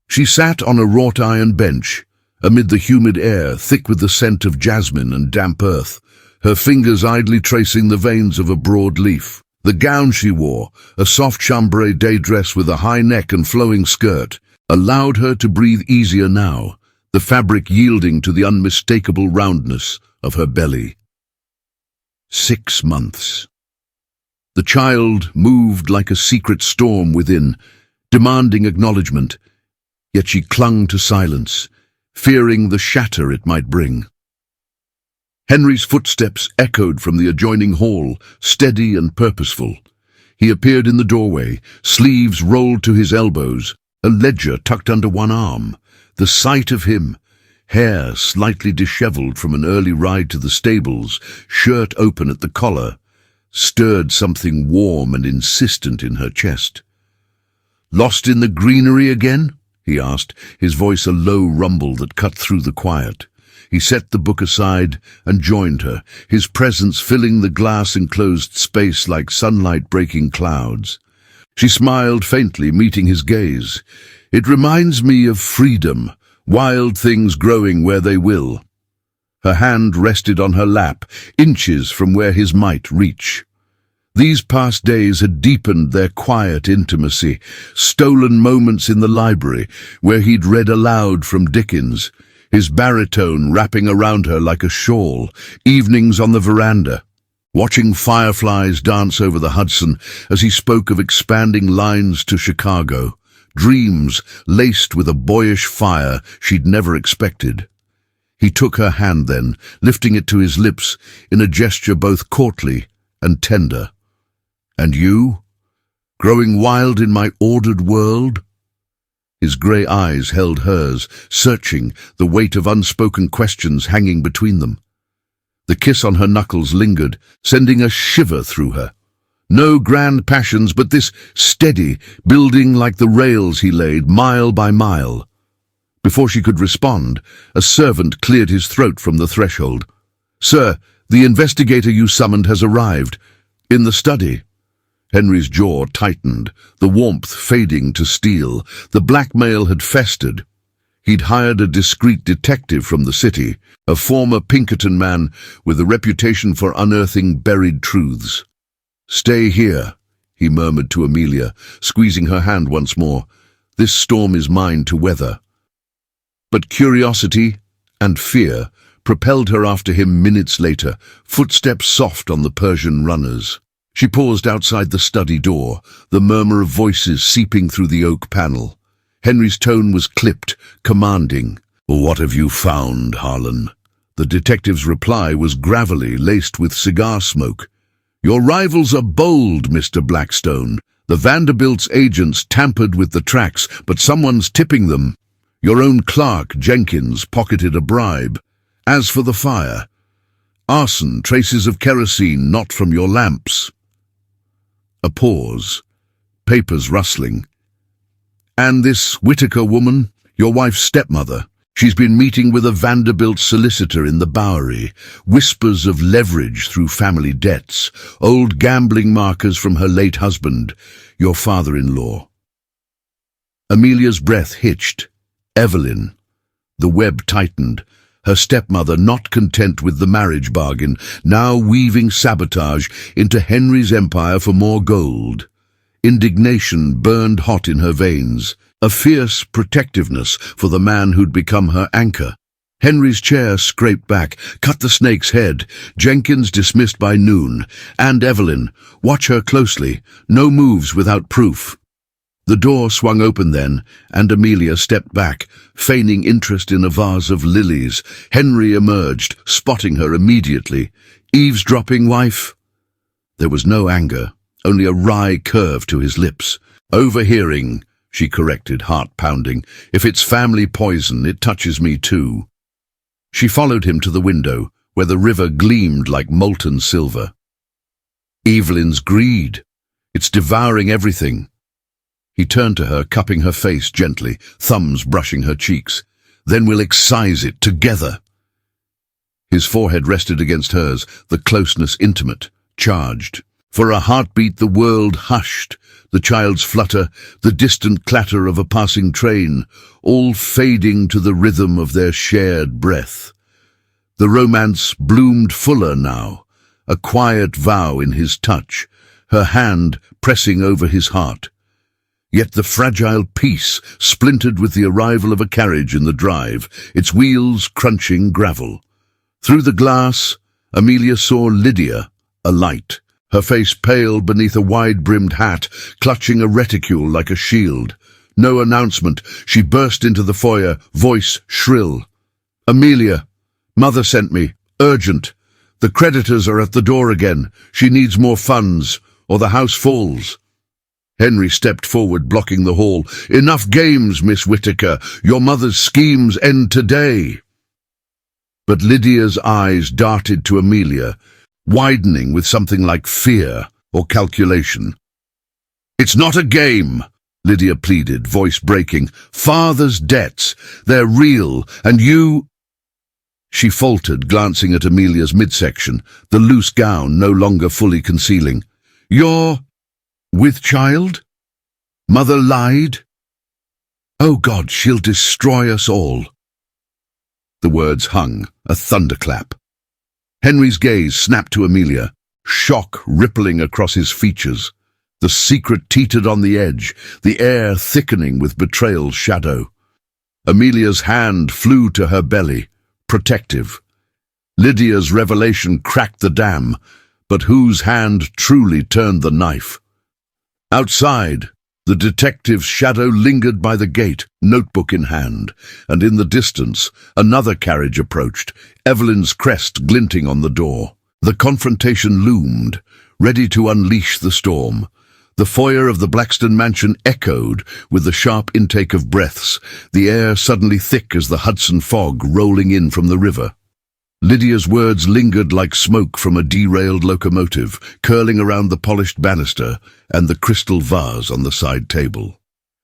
She sat on a wrought iron bench, amid the humid air thick with the scent of jasmine and damp earth, her fingers idly tracing the veins of a broad leaf. The gown she wore, a soft chambray day dress with a high neck and flowing skirt, allowed her to breathe easier now, the fabric yielding to the unmistakable roundness of her belly. 6 months. The child moved like a secret storm within, demanding acknowledgement, yet she clung to silence, fearing the shatter it might bring. Henry's footsteps echoed from the adjoining hall, steady and purposeful. He appeared in the doorway, sleeves rolled to his elbows, a ledger tucked under one arm. The sight of him, hair slightly dishevelled from an early ride to the stables, shirt open at the collar, stirred something warm and insistent in her chest. "Lost in the greenery again?" he asked, his voice a low rumble that cut through the quiet. He set the book aside and joined her, his presence filling the glass-enclosed space like sunlight breaking clouds. She smiled faintly, meeting his gaze. "It reminds me of freedom, wild things growing where they will." Her hand rested on her lap, inches from where his might reach. These past days had deepened their quiet intimacy, stolen moments in the library where he'd read aloud from Dickens, his baritone wrapping around her like a shawl, evenings on the veranda, watching fireflies dance over the Hudson as he spoke of expanding lines to Chicago, dreams laced with a boyish fire she'd never expected. He took her hand then, lifting it to his lips in a gesture both courtly and tender. "And you? Growing wild in my ordered world?" His grey eyes held hers, searching, the weight of unspoken questions hanging between them. The kiss on her knuckles lingered, sending a shiver through her. No grand passions, but this steady, building like the rails he laid, mile by mile. Before she could respond, a servant cleared his throat from the threshold. "Sir, the investigator you summoned has arrived. In the study." Henry's jaw tightened, the warmth fading to steel. The blackmail had festered. He'd hired a discreet detective from the city, a former Pinkerton man with a reputation for unearthing buried truths. "Stay here," he murmured to Amelia, squeezing her hand once more. "This storm is mine to weather." But curiosity and fear propelled her after him minutes later, footsteps soft on the Persian runners. She paused outside the study door, the murmur of voices seeping through the oak panel. Henry's tone was clipped, commanding. "What have you found, Harlan?" The detective's reply was gravelly, laced with cigar smoke. "Your rivals are bold, Mr. Blackstone. The Vanderbilt's agents tampered with the tracks, but someone's tipping them. Your own clerk, Jenkins, pocketed a bribe. As for the fire, arson, traces of kerosene not from your lamps." A pause, papers rustling. "And this Whitaker woman, your wife's stepmother, she's been meeting with a Vanderbilt solicitor in the Bowery. Whispers of leverage through family debts, old gambling markers from her late husband, your father-in-law." Amelia's breath hitched. Evelyn. The web tightened. Her stepmother, not content with the marriage bargain, now weaving sabotage into Henry's empire for more gold. Indignation burned hot in her veins, a fierce protectiveness for the man who'd become her anchor. Henry's chair scraped back. "Cut the snake's head. Jenkins dismissed by noon. And Evelyn, watch her closely. No moves without proof." The door swung open then, and Amelia stepped back, feigning interest in a vase of lilies. Henry emerged, spotting her immediately. "Eavesdropping, wife?" There was no anger, only a wry curve to his lips. "Overhearing," she corrected, heart pounding. "If it's family poison, it touches me too." She followed him to the window, where the river gleamed like molten silver. "Evelyn's greed. It's devouring everything." He turned to her, cupping her face gently, thumbs brushing her cheeks. "Then we'll excise it together." His forehead rested against hers, the closeness intimate, charged. For a heartbeat the world hushed, the child's flutter, the distant clatter of a passing train, all fading to the rhythm of their shared breath. The romance bloomed fuller now, a quiet vow in his touch, her hand pressing over his heart. Yet the fragile peace splintered with the arrival of a carriage in the drive, its wheels crunching gravel. Through the glass, Amelia saw Lydia, alight, her face pale beneath a wide-brimmed hat, clutching a reticule like a shield. No announcement, she burst into the foyer, voice shrill. "Amelia, Mother sent me. Urgent. The creditors are at the door again. She needs more funds, or the house falls." Henry stepped forward, blocking the hall. "Enough games, Miss Whitaker. Your mother's schemes end today." But Lydia's eyes darted to Amelia, widening with something like fear or calculation. "It's not a game," Lydia pleaded, voice breaking. "Father's debts, they're real, and you—" She faltered, glancing at Amelia's midsection, the loose gown no longer fully concealing. "You're with child? Mother lied? Oh God, she'll destroy us all." The words hung, a thunderclap. Henry's gaze snapped to Amelia, shock rippling across his features. The secret teetered on the edge, the air thickening with betrayal's shadow. Amelia's hand flew to her belly, protective. Lydia's revelation cracked the dam, but whose hand truly turned the knife? Outside, the detective's shadow lingered by the gate, notebook in hand, and in the distance, another carriage approached, Evelyn's crest glinting on the door. The confrontation loomed, ready to unleash the storm. The foyer of the Blackstone mansion echoed with the sharp intake of breaths, the air suddenly thick as the Hudson fog rolling in from the river. Lydia's words lingered like smoke from a derailed locomotive, curling around the polished banister and the crystal vase on the side table.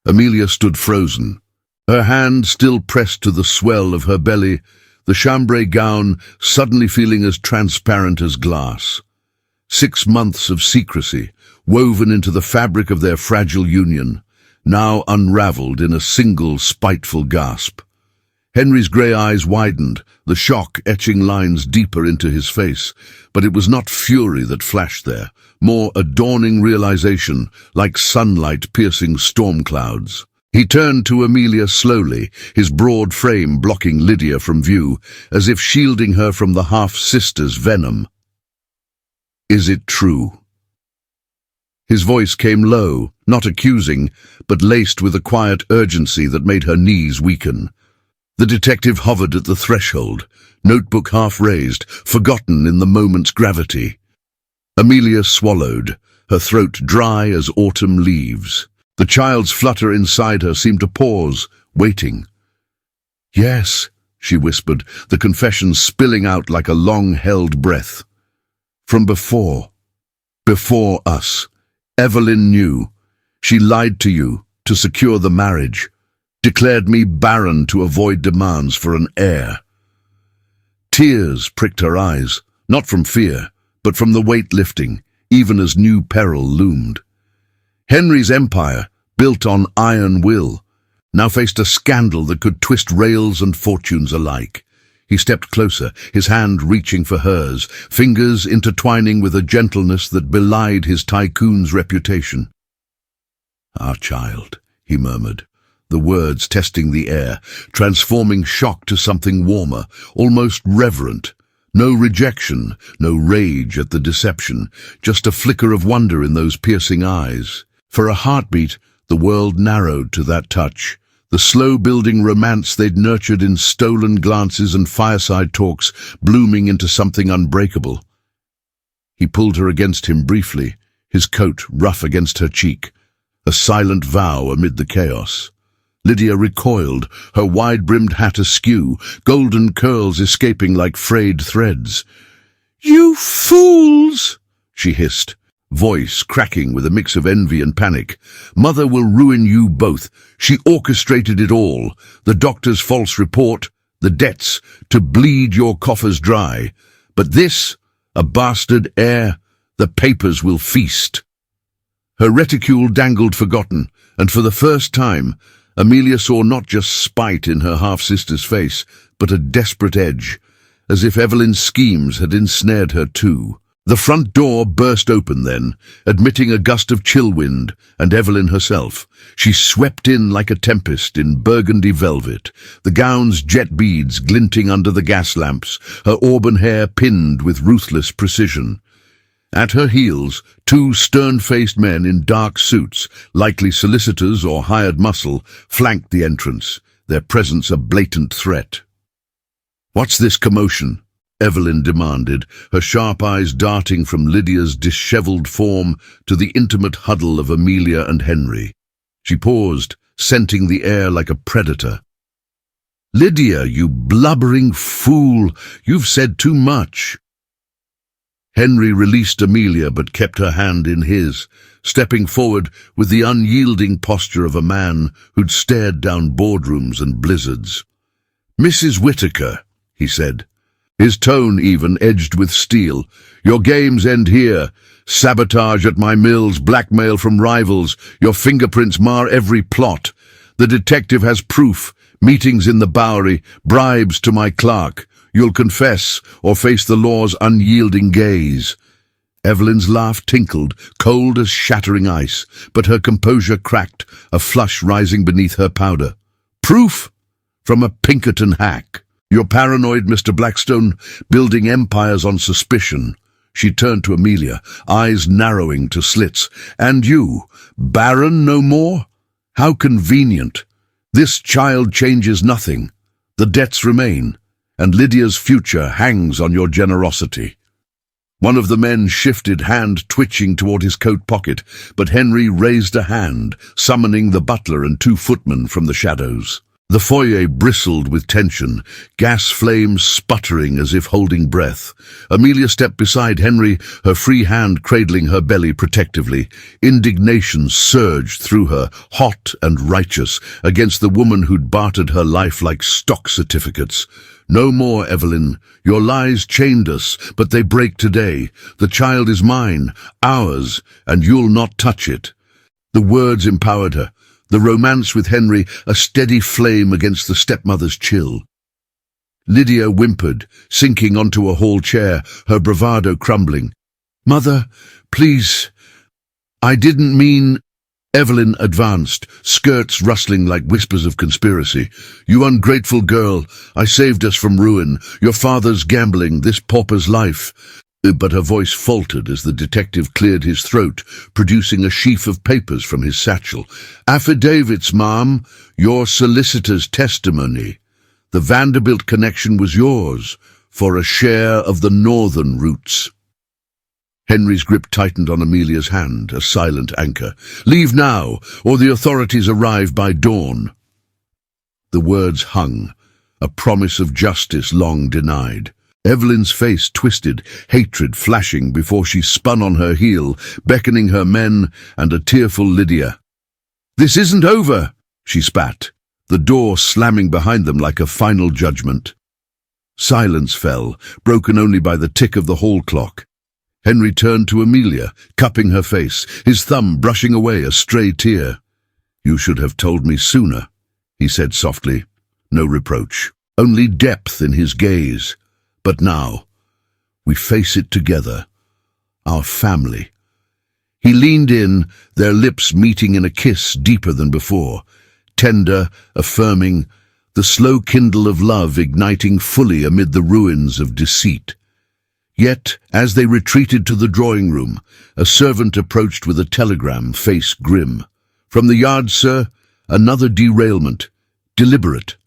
Amelia stood frozen, her hand still pressed to the swell of her belly, the chambray gown suddenly feeling as transparent as glass. 6 months of secrecy, woven into the fabric of their fragile union, now unraveled in a single spiteful gasp. Henry's grey eyes widened, the shock etching lines deeper into his face, but it was not fury that flashed there, more a dawning realization, like sunlight piercing storm clouds. He turned to Amelia slowly, his broad frame blocking Lydia from view, as if shielding her from the half-sister's venom. "Is it true?" His voice came low, not accusing, but laced with a quiet urgency that made her knees weaken. The detective hovered at the threshold, notebook half raised, forgotten in the moment's gravity. Amelia swallowed, her throat dry as autumn leaves. The child's flutter inside her seemed to pause, waiting. "Yes," she whispered, the confession spilling out like a long-held breath. "From before us, Evelyn knew. She lied to you to secure the marriage, declared me barren to avoid demands for an heir." Tears pricked her eyes, not from fear, but from the weight lifting, even as new peril loomed. Henry's empire, built on iron will, now faced a scandal that could twist rails and fortunes alike. He stepped closer, his hand reaching for hers, fingers intertwining with a gentleness that belied his Tycoon's reputation. "Our child," he murmured, the words testing the air, transforming shock to something warmer, almost reverent. No rejection, no rage at the deception, just a flicker of wonder in those piercing eyes. For a heartbeat, the world narrowed to that touch. The slow-building romance they'd nurtured in stolen glances and fireside talks blooming into something unbreakable. He pulled her against him briefly, his coat rough against her cheek, a silent vow amid the chaos. Lydia recoiled, her wide-brimmed hat askew, golden curls escaping like frayed threads. "You fools!" she hissed, voice cracking with a mix of envy and panic. "Mother will ruin you both. She orchestrated it all. The doctor's false report, the debts, to bleed your coffers dry. But this, a bastard heir, the papers will feast." Her reticule dangled forgotten, and for the first time, Amelia saw not just spite in her half-sister's face, but a desperate edge, as if Evelyn's schemes had ensnared her too. The front door burst open then, admitting a gust of chill wind, and Evelyn herself. She swept in like a tempest in burgundy velvet, the gown's jet beads glinting under the gas lamps, her auburn hair pinned with ruthless precision. At her heels, 2 stern-faced men in dark suits, likely solicitors or hired muscle, flanked the entrance, their presence a blatant threat. "What's this commotion?" Evelyn demanded, her sharp eyes darting from Lydia's dishevelled form to the intimate huddle of Amelia and Henry. She paused, scenting the air like a predator. "Lydia, you blubbering fool, you've said too much." Henry released Amelia but kept her hand in his, stepping forward with the unyielding posture of a man who'd stared down boardrooms and blizzards. "Mrs. Whittaker," he said, his tone even edged with steel, "your games end here. Sabotage at my mills, blackmail from rivals, your fingerprints mar every plot. The detective has proof, meetings in the Bowery, bribes to my clerk. You'll confess or face the law's unyielding gaze." Evelyn's laugh tinkled, cold as shattering ice, but her composure cracked, a flush rising beneath her powder. "Proof? From a Pinkerton hack. You're paranoid, Mr. Blackstone, building empires on suspicion." She turned to Amelia, eyes narrowing to slits. "And you, Barren no more? How convenient. This child changes nothing. The debts remain, and Lydia's future hangs on your generosity." One of the men shifted, hand twitching toward his coat pocket, but Henry raised a hand, summoning the butler and 2 footmen from the shadows. The foyer bristled with tension, gas flames sputtering as if holding breath. Amelia stepped beside Henry, her free hand cradling her belly protectively. Indignation surged through her, hot and righteous, against the woman who'd bartered her life like stock certificates. "No more, Evelyn. Your lies chained us, but they break today. The child is mine, ours, and you'll not touch it." The words empowered her. The romance with Henry, a steady flame against the stepmother's chill. Lydia whimpered, sinking onto a hall chair, her bravado crumbling. "Mother, please, I didn't mean—" Evelyn advanced, skirts rustling like whispers of conspiracy. "You ungrateful girl, I saved us from ruin. Your father's gambling, this pauper's life." But her voice faltered as the detective cleared his throat, producing a sheaf of papers from his satchel. "Affidavits, ma'am. Your solicitor's testimony. The Vanderbilt connection was yours, for a share of the northern roots." Henry's grip tightened on Amelia's hand, a silent anchor. "Leave now, or the authorities arrive by dawn." The words hung, a promise of justice long denied. Evelyn's face twisted, hatred flashing before she spun on her heel, beckoning her men and a tearful Lydia. "This isn't over," she spat, the door slamming behind them like a final judgment. Silence fell, broken only by the tick of the hall clock. Henry turned to Amelia, cupping her face, his thumb brushing away a stray tear. "You should have told me sooner," he said softly. No reproach, only depth in his gaze. "But now, we face it together. Our family." He leaned in, their lips meeting in a kiss deeper than before. Tender, affirming, the slow kindle of love igniting fully amid the ruins of deceit. Yet, as they retreated to the drawing room, a servant approached with a telegram, face grim. "From the yard, sir, another derailment, deliberate,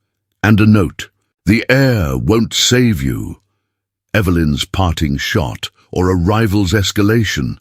and a note. The heir won't save you." Evelyn's parting shot, or a rival's escalation.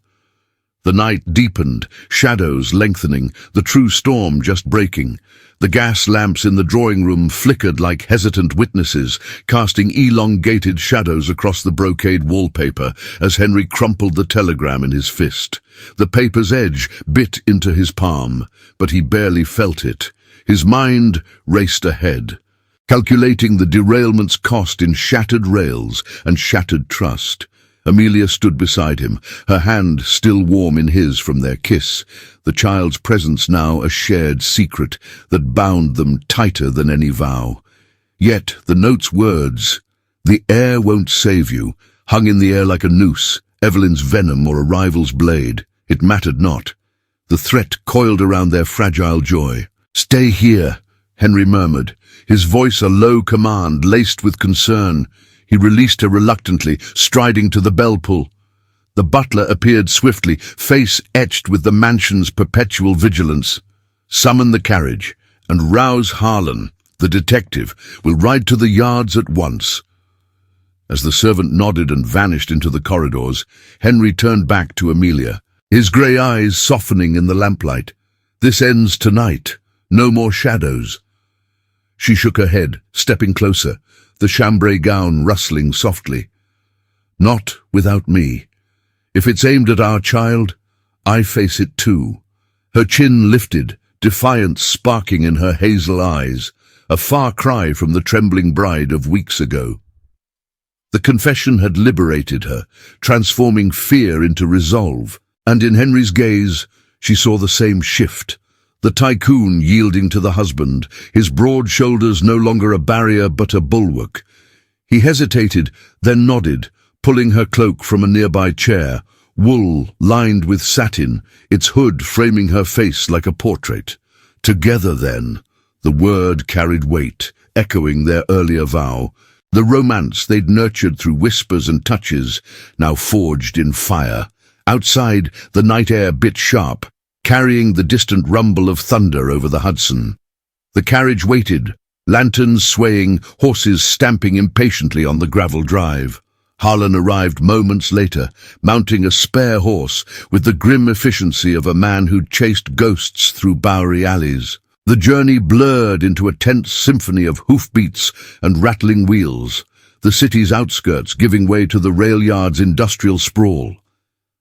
The night deepened, shadows lengthening, the true storm just breaking. The gas lamps in the drawing room flickered like hesitant witnesses, casting elongated shadows across the brocade wallpaper as Henry crumpled the telegram in his fist. The paper's edge bit into his palm, but he barely felt it. His mind raced ahead, calculating the derailment's cost in shattered rails and shattered trust. Amelia stood beside him, her hand still warm in his from their kiss, the child's presence now a shared secret that bound them tighter than any vow. Yet the note's words, "The heir won't save you," hung in the air like a noose, Evelyn's venom or a rival's blade. It mattered not. The threat coiled around their fragile joy. "Stay here," Henry murmured, his voice a low command laced with concern. He released her reluctantly, striding to the bell pull. The butler appeared swiftly, face etched with the mansion's perpetual vigilance. "Summon the carriage, and rouse Harlan, the detective. We'll ride to the yards at once." As the servant nodded and vanished into the corridors, Henry turned back to Amelia, his grey eyes softening in the lamplight. "This ends tonight. No more shadows." She shook her head, stepping closer, the chambray gown rustling softly. "Not without me. If it's aimed at our child, I face it too." Her chin lifted, defiance sparking in her hazel eyes, a far cry from the trembling bride of weeks ago. The confession had liberated her, transforming fear into resolve, and in Henry's gaze she saw the same shift. The Tycoon yielding to the husband, his broad shoulders no longer a barrier but a bulwark. He hesitated, then nodded, pulling her cloak from a nearby chair, wool lined with satin, its hood framing her face like a portrait. Together then, the word carried weight, echoing their earlier vow. The romance they'd nurtured through whispers and touches, now forged in fire. Outside, the night air bit sharp, carrying the distant rumble of thunder over the Hudson. The carriage waited, lanterns swaying, horses stamping impatiently on the gravel drive. Harlan arrived moments later, mounting a spare horse with the grim efficiency of a man who'd chased ghosts through Bowery alleys. The journey blurred into a tense symphony of hoofbeats and rattling wheels, the city's outskirts giving way to the rail yard's industrial sprawl.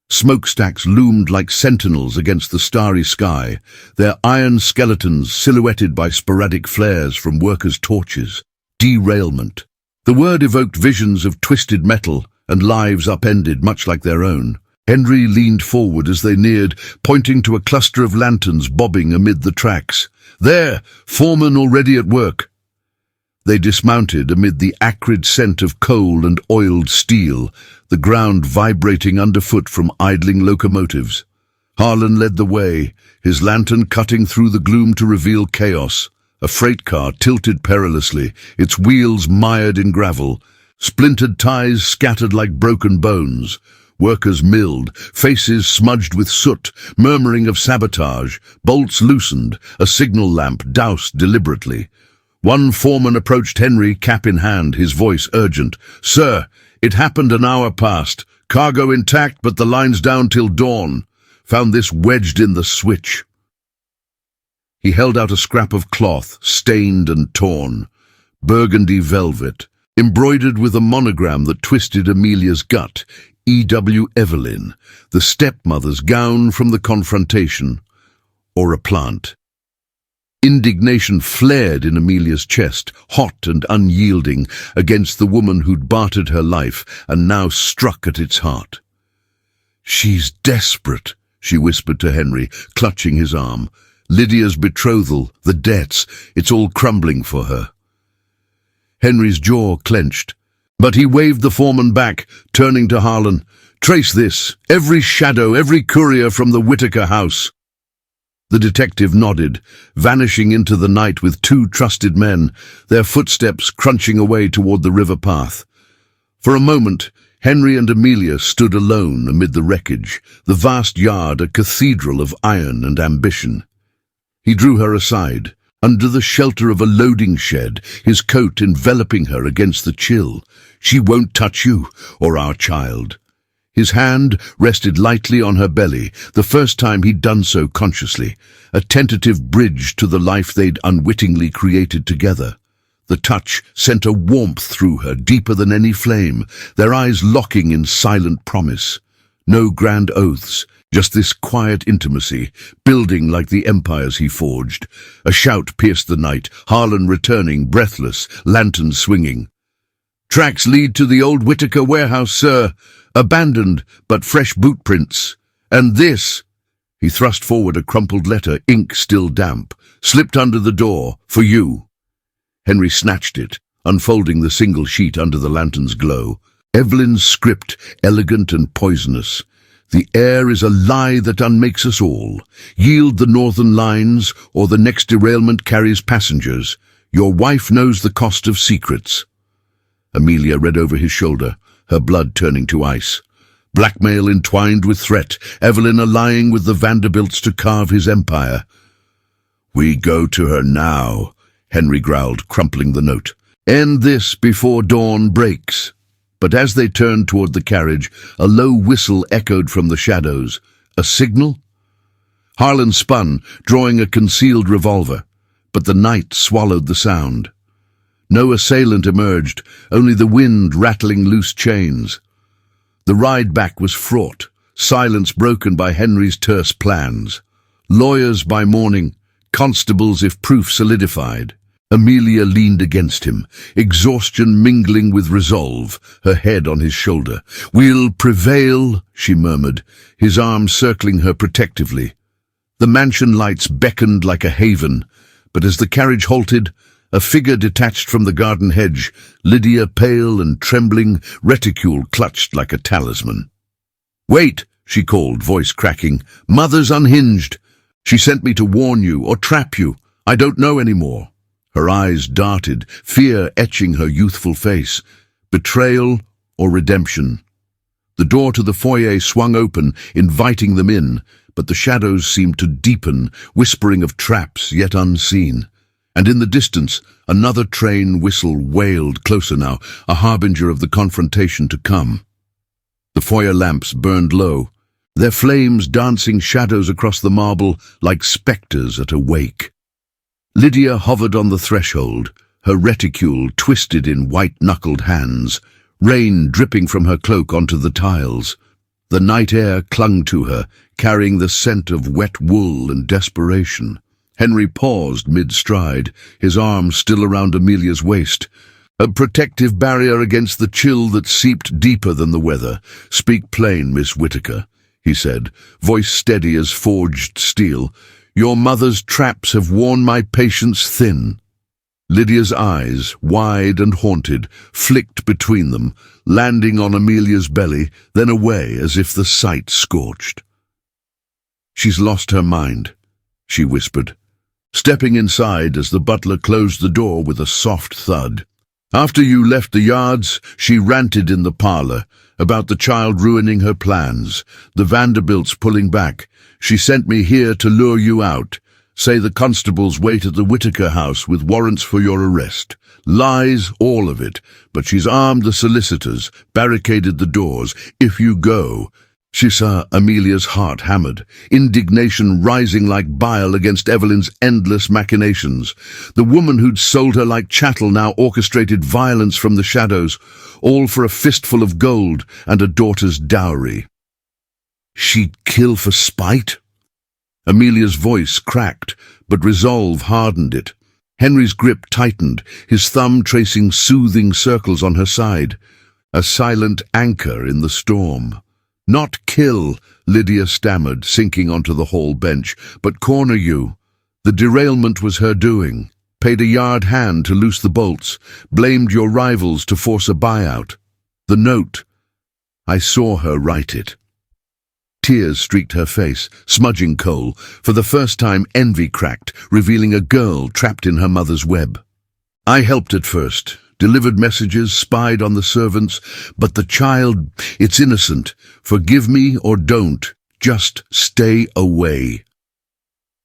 Smokestacks loomed like sentinels against the starry sky, their iron skeletons silhouetted by sporadic flares from workers' torches. Derailment. The word evoked visions of twisted metal and lives upended much like their own. Henry leaned forward as they neared, pointing to a cluster of lanterns bobbing amid the tracks. There, foremen already at work. They dismounted amid the acrid scent of coal and oiled steel, the ground vibrating underfoot from idling locomotives. Harlan led the way, his lantern cutting through the gloom to reveal chaos. A freight car tilted perilously, its wheels mired in gravel, splintered ties scattered like broken bones. Workers milled, faces smudged with soot, murmuring of sabotage, bolts loosened, a signal lamp doused deliberately. One foreman approached Henry, cap in hand, his voice urgent. "Sir, it happened an hour past. Cargo intact, but the line's down till dawn. Found this wedged in the switch." He held out a scrap of cloth, stained and torn. Burgundy velvet, embroidered with a monogram that twisted Amelia's gut. E.W. Evelyn, the stepmother's gown from the confrontation. Or a plant. Indignation flared in Amelia's chest, hot and unyielding, against the woman who'd bartered her life and now struck at its heart. "She's desperate," she whispered to Henry, clutching his arm. "Lydia's betrothal, the debts, it's all crumbling for her." Henry's jaw clenched, but he waved the foreman back, turning to Harlan. "Trace this, every shadow, every courier from the Whitaker house." The detective nodded, vanishing into the night with two trusted men, their footsteps crunching away toward the river path. For a moment, Henry and Amelia stood alone amid the wreckage, the vast yard a cathedral of iron and ambition. He drew her aside, under the shelter of a loading shed, his coat enveloping her against the chill. "She won't touch you, or our child." His hand rested lightly on her belly, the first time he'd done so consciously, a tentative bridge to the life they'd unwittingly created together. The touch sent a warmth through her, deeper than any flame, their eyes locking in silent promise. No grand oaths, just this quiet intimacy, building like the empires he forged. A shout pierced the night, Harlan returning, breathless, lantern swinging. "Tracks lead to the old Whitaker warehouse, sir. Abandoned, but fresh boot prints. And this—" He thrust forward a crumpled letter, ink still damp. "Slipped under the door, for you." Henry snatched it, unfolding the single sheet under the lantern's glow. Evelyn's script, elegant and poisonous. "The air is a lie that unmakes us all. Yield the northern lines, or the next derailment carries passengers. Your wife knows the cost of secrets." Amelia read over his shoulder, her blood turning to ice. Blackmail entwined with threat, Evelyn allying with the Vanderbilts to carve his empire. "We go to her now," Henry growled, crumpling the note. "End this before dawn breaks." But as they turned toward the carriage, a low whistle echoed from the shadows. A signal? Harlan spun, drawing a concealed revolver, but the night swallowed the sound. No assailant emerged, only the wind rattling loose chains. The ride back was fraught, silence broken by Henry's terse plans. Lawyers by morning, constables if proof solidified. Amelia leaned against him, exhaustion mingling with resolve, her head on his shoulder. "We'll prevail," she murmured, his arms circling her protectively. The mansion lights beckoned like a haven, but as the carriage halted, a figure detached from the garden hedge, Lydia pale and trembling, reticule clutched like a talisman. "Wait," she called, voice cracking. "Mother's unhinged. She sent me to warn you or trap you. I don't know anymore." Her eyes darted, fear etching her youthful face. Betrayal or redemption? The door to the foyer swung open, inviting them in, but the shadows seemed to deepen, whispering of traps yet unseen. And in the distance, another train whistle wailed closer now, a harbinger of the confrontation to come. The foyer lamps burned low, their flames dancing shadows across the marble like spectres at a wake. Lydia hovered on the threshold, her reticule twisted in white-knuckled hands, rain dripping from her cloak onto the tiles. The night air clung to her, carrying the scent of wet wool and desperation. Henry paused mid-stride, his arm still around Amelia's waist. A protective barrier against the chill that seeped deeper than the weather. "Speak plain, Miss Whittaker," he said, voice steady as forged steel. "Your mother's traps have worn my patience thin." Lydia's eyes, wide and haunted, flicked between them, landing on Amelia's belly, then away as if the sight scorched. "She's lost her mind," she whispered, stepping inside as the butler closed the door with a soft thud. "After you left the yards, she ranted in the parlour about the child ruining her plans, the Vanderbilts pulling back. She sent me here to lure you out. Say the constables wait at the Whittaker house with warrants for your arrest. Lies, all of it, but she's armed the solicitors, barricaded the doors. If you go—" She saw Amelia's heart hammered, indignation rising like bile against Evelyn's endless machinations. The woman who'd sold her like chattel now orchestrated violence from the shadows, all for a fistful of gold and a daughter's dowry. She'd kill for spite? Amelia's voice cracked, but resolve hardened it. Henry's grip tightened, his thumb tracing soothing circles on her side. A silent anchor in the storm. "Not kill," Lydia stammered, sinking onto the hall bench, "but corner you. The derailment was her doing. Paid a yard hand to loose the bolts, blamed your rivals to force a buyout. The note. I saw her write it." Tears streaked her face, smudging coal. For the first time, envy cracked, revealing a girl trapped in her mother's web. "I helped at first, delivered messages, spied on the servants, but the child, it's innocent. Forgive me or don't. Just stay away."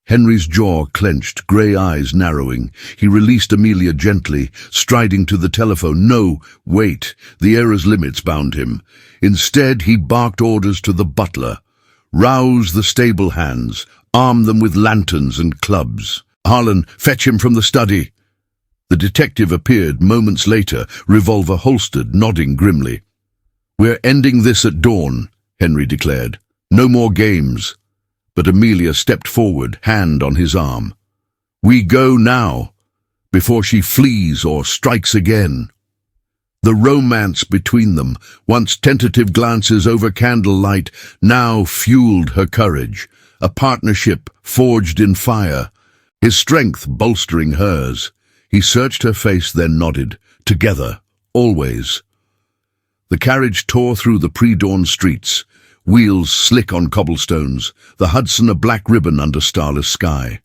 Henry's jaw clenched, grey eyes narrowing. He released Amelia gently, striding to the telephone. "No, wait." The era's limits bound him. Instead, he barked orders to the butler. "Rouse the stable hands. Arm them with lanterns and clubs. Harlan, fetch him from the study." The detective appeared moments later, revolver holstered, nodding grimly. "We're ending this at dawn," Henry declared. "No more games." But Amelia stepped forward, hand on his arm. "We go now, before she flees or strikes again." The romance between them, once tentative glances over candlelight, now fueled her courage, a partnership forged in fire, his strength bolstering hers. He searched her face, then nodded. Together, always. The carriage tore through the pre-dawn streets, wheels slick on cobblestones, the Hudson a black ribbon under starless sky.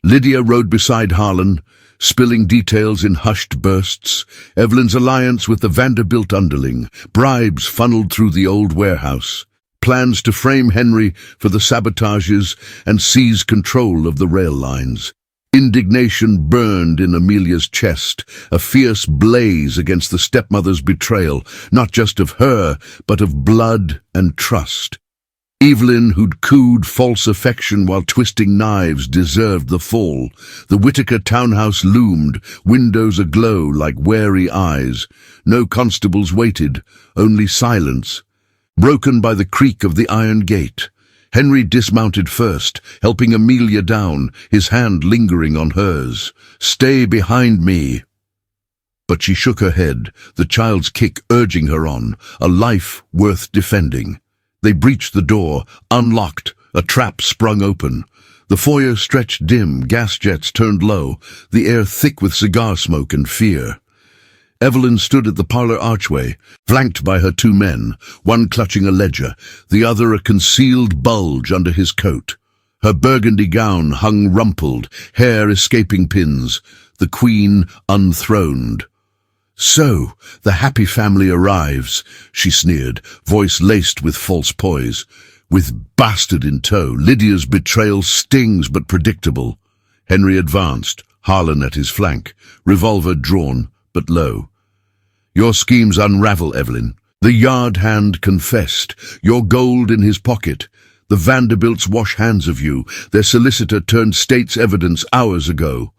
Lydia rode beside Harlan, spilling details in hushed bursts. Evelyn's alliance with the Vanderbilt underling, bribes funneled through the old warehouse, plans to frame Henry for the sabotages and seize control of the rail lines. Indignation burned in Amelia's chest, a fierce blaze against the stepmother's betrayal, not just of her, but of blood and trust. Evelyn, who'd cooed false affection while twisting knives, deserved the fall. The Whittaker townhouse loomed, windows aglow like wary eyes. No constables waited, only silence, broken by the creak of the iron gate. Henry dismounted first, helping Amelia down, his hand lingering on hers. "Stay behind me." But she shook her head, the child's kick urging her on, a life worth defending. They breached the door, unlocked, a trap sprung open. The foyer stretched dim, gas jets turned low, the air thick with cigar smoke and fear. Evelyn stood at the parlour archway, flanked by her two men, one clutching a ledger, the other a concealed bulge under his coat. Her burgundy gown hung rumpled, hair escaping pins, the queen unthroned. "So, the happy family arrives," she sneered, voice laced with false poise. "With bastard in tow, Lydia's betrayal stings but predictable." Henry advanced, Harlan at his flank, revolver drawn but low. "Your schemes unravel, Evelyn." The yard hand confessed, your gold in his pocket. The Vanderbilts wash hands of you. Their solicitor turned state's evidence hours ago.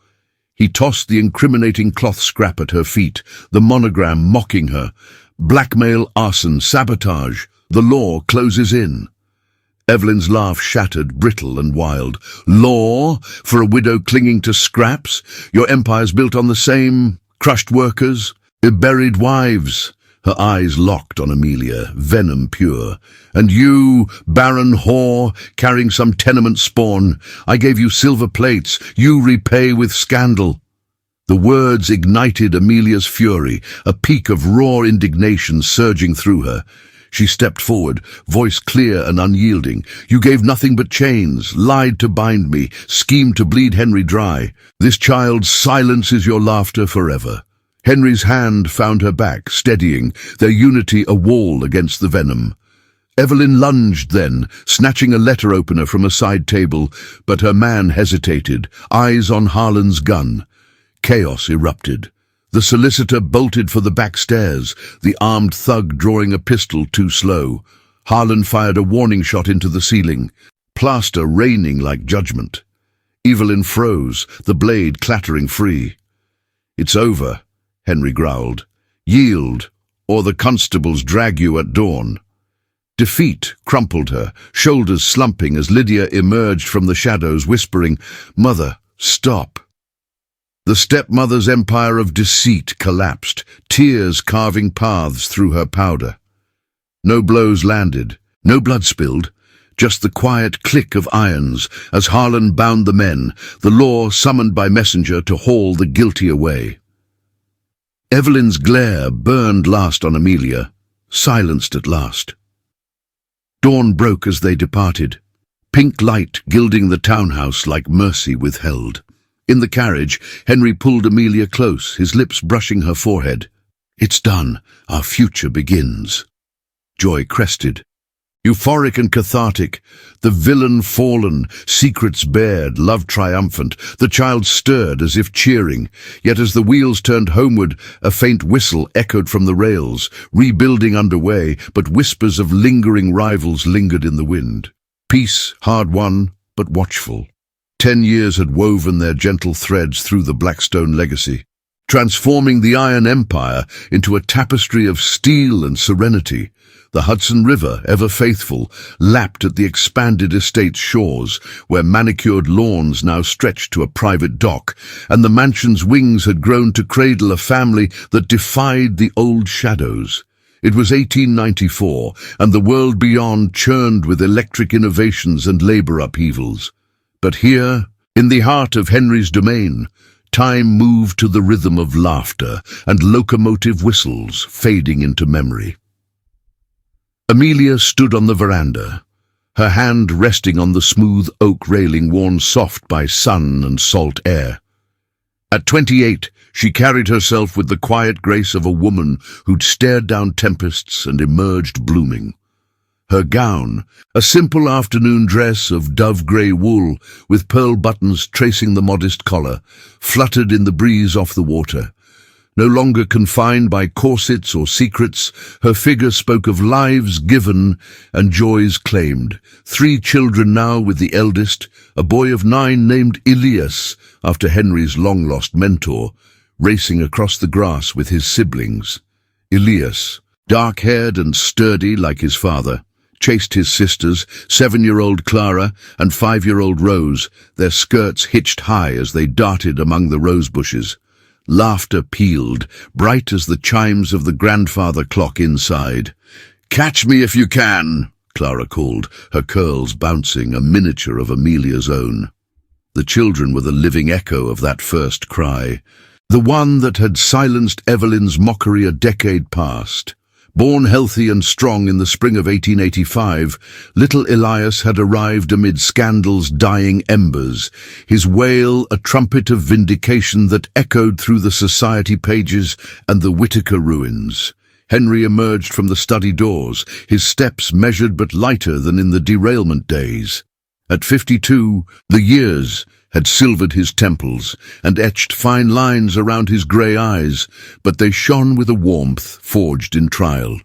He tossed the incriminating cloth scrap at her feet, the monogram mocking her. Blackmail, arson, sabotage. The law closes in. Evelyn's laugh shattered, brittle and wild. Law? For a widow clinging to scraps? Your empire's built on the same crushed workers, buried wives. Her eyes locked on Amelia, venom pure. And you, barren whore, carrying some tenement spawn, I gave you silver plates, you repay with scandal. The words ignited Amelia's fury, a peak of raw indignation surging through her. She stepped forward, voice clear and unyielding. You gave nothing but chains, lied to bind me, schemed to bleed Henry dry. This child's silence is your laughter forever. Henry's hand found her back, steadying, their unity a wall against the venom. Evelyn lunged then, snatching a letter opener from a side table, but her man hesitated, eyes on Harlan's gun. Chaos erupted. The solicitor bolted for the back stairs, the armed thug drawing a pistol too slow. Harlan fired a warning shot into the ceiling, plaster raining like judgment. Evelyn froze, the blade clattering free. It's over, Henry growled. Yield, or the constables drag you at dawn. Defeat crumpled her, shoulders slumping as Lydia emerged from the shadows, whispering, Mother, stop. The stepmother's empire of deceit collapsed, tears carving paths through her powder. No blows landed, no blood spilled, just the quiet click of irons as Harlan bound the men, the law summoned by messenger to haul the guilty away. Evelyn's glare burned last on Amelia, silenced at last. Dawn broke as they departed, pink light gilding the townhouse like mercy withheld. In the carriage, Henry pulled Amelia close, his lips brushing her forehead. It's done. Our future begins. Joy crested. Euphoric and cathartic, the villain fallen, secrets bared, love triumphant, the child stirred as if cheering, yet as the wheels turned homeward, a faint whistle echoed from the rails, rebuilding underway, but whispers of lingering rivals lingered in the wind. Peace, hard won, but watchful. 10 years had woven their gentle threads through the Blackstone legacy, transforming the Iron Empire into a tapestry of steel and serenity. The Hudson River, ever faithful, lapped at the expanded estate's shores, where manicured lawns now stretched to a private dock, and the mansion's wings had grown to cradle a family that defied the old shadows. It was 1894, and the world beyond churned with electric innovations and labor upheavals. But here, in the heart of Henry's domain, time moved to the rhythm of laughter and locomotive whistles fading into memory. Amelia stood on the veranda, her hand resting on the smooth oak railing worn soft by sun and salt air. At 28, she carried herself with the quiet grace of a woman who'd stared down tempests and emerged blooming. Her gown, a simple afternoon dress of dove-grey wool with pearl buttons tracing the modest collar, fluttered in the breeze off the water. No longer confined by corsets or secrets, her figure spoke of lives given and joys claimed. 3 children now with the eldest, a boy of 9 named Elias, after Henry's long-lost mentor, racing across the grass with his siblings. Elias, dark-haired and sturdy like his father, chased his sisters, 7-year-old Clara and 5-year-old Rose, their skirts hitched high as they darted among the rose bushes. Laughter pealed, bright as the chimes of the grandfather clock inside. "Catch me if you can," Clara called, her curls bouncing, a miniature of Amelia's own. The children were the living echo of that first cry, the one that had silenced Evelyn's mockery a decade past. Born healthy and strong in the spring of 1885, little Elias had arrived amid scandal's dying embers, his wail a trumpet of vindication that echoed through the society pages and the Whitaker ruins. Henry emerged from the study doors, his steps measured but lighter than in the derailment days. At 52, the years had silvered his temples and etched fine lines around his grey eyes, but they shone with a warmth forged in trial.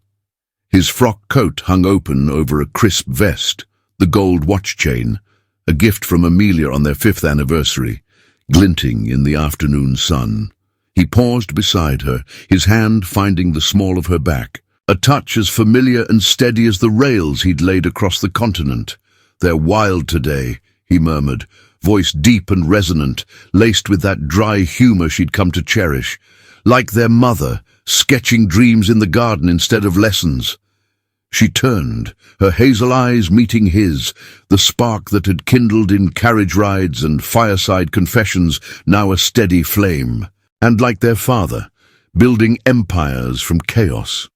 His frock coat hung open over a crisp vest, The gold watch chain, a gift from Amelia on their 5th anniversary, glinting in the afternoon sun. He paused beside her, his hand finding the small of her back, a touch as familiar and steady as the rails he'd laid across the continent. "They're wild today," he murmured, voice deep and resonant, laced with that dry humour she'd come to cherish. Like their mother, sketching dreams in the garden instead of lessons. She turned, her hazel eyes meeting his, the spark that had kindled in carriage rides and fireside confessions now a steady flame. And like their father, building empires from chaos.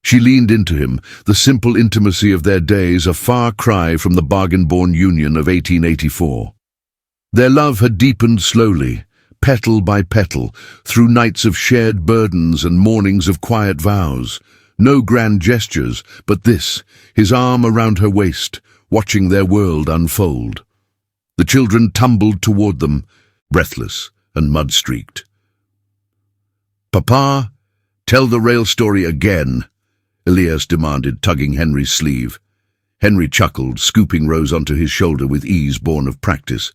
She leaned into him, the simple intimacy of their days a far cry from the bargain-born union of 1884. Their love had deepened slowly, petal by petal, through nights of shared burdens and mornings of quiet vows. No grand gestures, but this, his arm around her waist, watching their world unfold. The children tumbled toward them, breathless and mud-streaked. "Papa, tell the rail story again," Elias demanded, tugging Henry's sleeve. Henry chuckled, scooping Rose onto his shoulder with ease born of practice.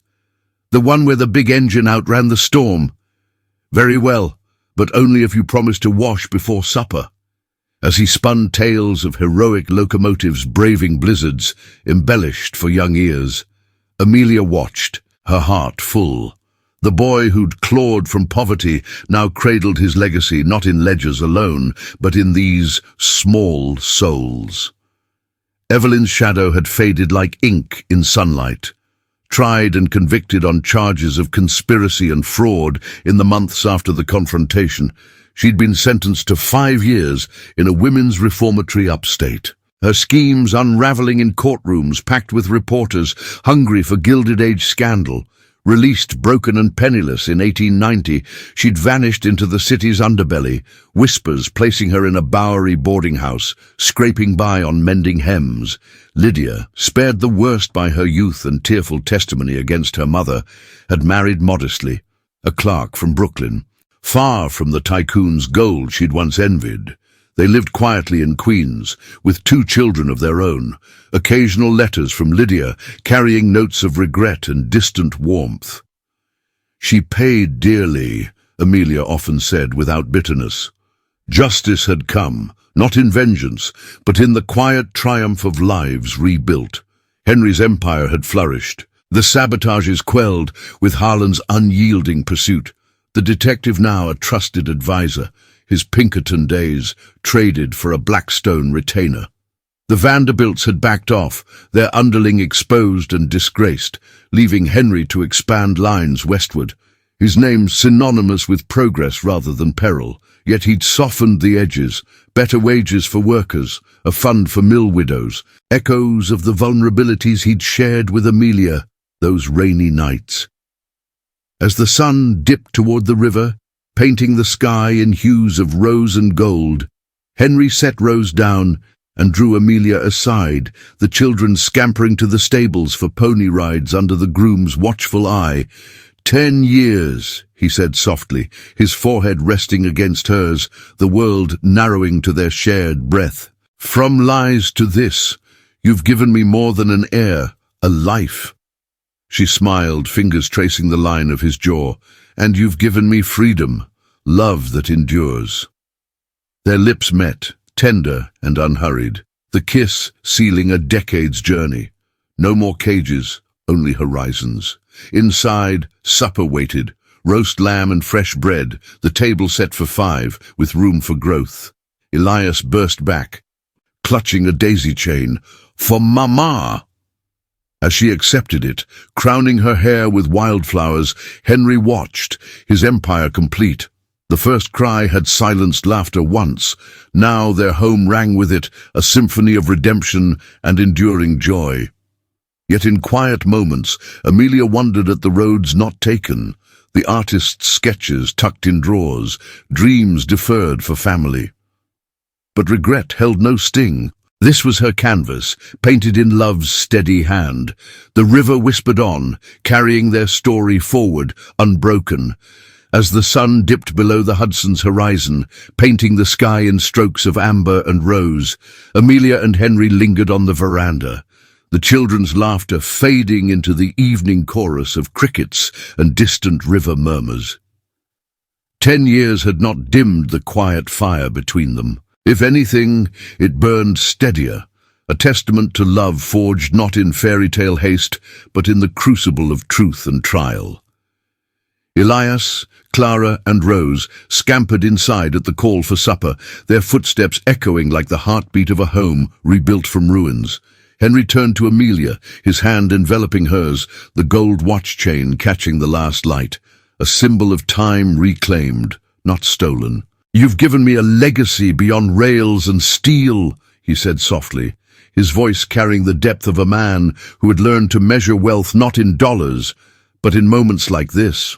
"The one where the big engine outran the storm." "Very well, but only if you promise to wash before supper." As he spun tales of heroic locomotives braving blizzards, embellished for young ears, Amelia watched, her heart full. The boy who'd clawed from poverty now cradled his legacy not in ledgers alone, but in these small souls. Evelyn's shadow had faded like ink in sunlight. Tried and convicted on charges of conspiracy and fraud in the months after the confrontation, she'd been sentenced to 5 years in a women's reformatory upstate. Her schemes unraveling in courtrooms packed with reporters hungry for Gilded Age scandal. Released broken and penniless in 1890, she'd vanished into the city's underbelly, whispers placing her in a Bowery boarding house, scraping by on mending hems. Lydia, spared the worst by her youth and tearful testimony against her mother, had married modestly, a clerk from Brooklyn, far from the Tycoon's gold she'd once envied. They lived quietly in Queens, with 2 children of their own, occasional letters from Lydia carrying notes of regret and distant warmth. "She paid dearly," Amelia often said without bitterness. Justice had come, not in vengeance, but in the quiet triumph of lives rebuilt. Henry's empire had flourished, the sabotages quelled with Harlan's unyielding pursuit. The detective now a trusted advisor, his Pinkerton days traded for a Blackstone retainer. The Vanderbilts had backed off, their underling exposed and disgraced, leaving Henry to expand lines westward, his name synonymous with progress rather than peril. Yet he'd softened the edges, better wages for workers, a fund for mill widows, echoes of the vulnerabilities he'd shared with Amelia those rainy nights. As the sun dipped toward the river, painting the sky in hues of rose and gold, Henry set Rose down and drew Amelia aside, the children scampering to the stables for pony rides under the groom's watchful eye. 10 years, he said softly, his forehead resting against hers, the world narrowing to their shared breath. "From lies to this, you've given me more than an heir, a life." She smiled, fingers tracing the line of his jaw. "And you've given me freedom, love that endures." Their lips met, tender and unhurried, the kiss sealing a decade's journey. No more cages, only horizons. Inside, supper waited, roast lamb and fresh bread, the table set for 5, with room for growth. Elias burst back, clutching a daisy chain. "For Mama!" As she accepted it, crowning her hair with wildflowers, Henry watched, his empire complete. The first cry had silenced laughter once. Now their home rang with it, a symphony of redemption and enduring joy. Yet in quiet moments, Amelia wondered at the roads not taken, the artist's sketches tucked in drawers, dreams deferred for family. But regret held no sting. This was her canvas, painted in love's steady hand. The river whispered on, carrying their story forward, unbroken. As the sun dipped below the Hudson's horizon, painting the sky in strokes of amber and rose, Amelia and Henry lingered on the veranda. the children's laughter fading into the evening chorus of crickets and distant river murmurs. 10 years had not dimmed the quiet fire between them. If anything, it burned steadier, a testament to love forged not in fairy tale haste, but in the crucible of truth and trial. Elias, Clara, and Rose scampered inside at the call for supper, their footsteps echoing like the heartbeat of a home rebuilt from ruins. Henry turned to Amelia, his hand enveloping hers, the gold watch chain catching the last light, a symbol of time reclaimed, not stolen. "You've given me a legacy beyond rails and steel," he said softly, his voice carrying the depth of a man who had learned to measure wealth not in dollars, but in moments like this.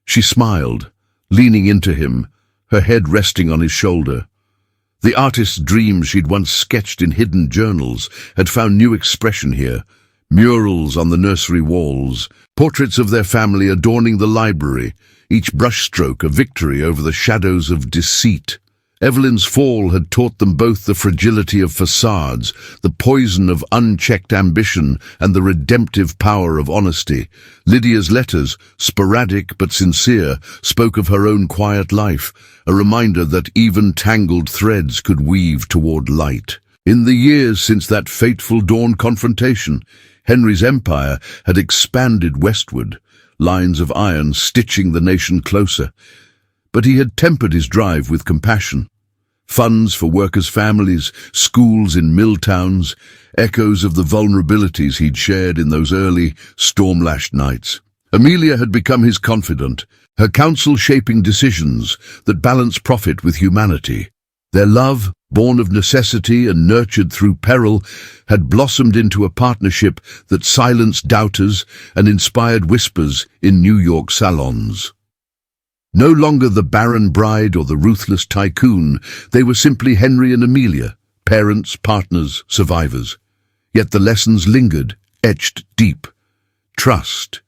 She smiled, leaning into him, her head resting on his shoulder. The artist's dreams she'd once sketched in hidden journals had found new expression here. Murals on the nursery walls, portraits of their family adorning the library, each brushstroke a victory over the shadows of deceit. Evelyn's fall had taught them both the fragility of facades, the poison of unchecked ambition, and the redemptive power of honesty. Lydia's letters, sporadic but sincere, spoke of her own quiet life, a reminder that even tangled threads could weave toward light. In the years since that fateful dawn confrontation, Henry's empire had expanded westward, lines of iron stitching the nation closer. But he had tempered his drive with compassion. Funds for workers' families, schools in mill towns, echoes of the vulnerabilities he'd shared in those early, storm-lashed nights. Amelia had become his confidant, her counsel shaping decisions that balance profit with humanity. Their love, born of necessity and nurtured through peril, had blossomed into a partnership that silenced doubters and inspired whispers in New York salons. No longer the Barren bride or the ruthless Tycoon, they were simply Henry and Amelia, parents, partners, survivors. Yet the lessons lingered, etched deep. Trust,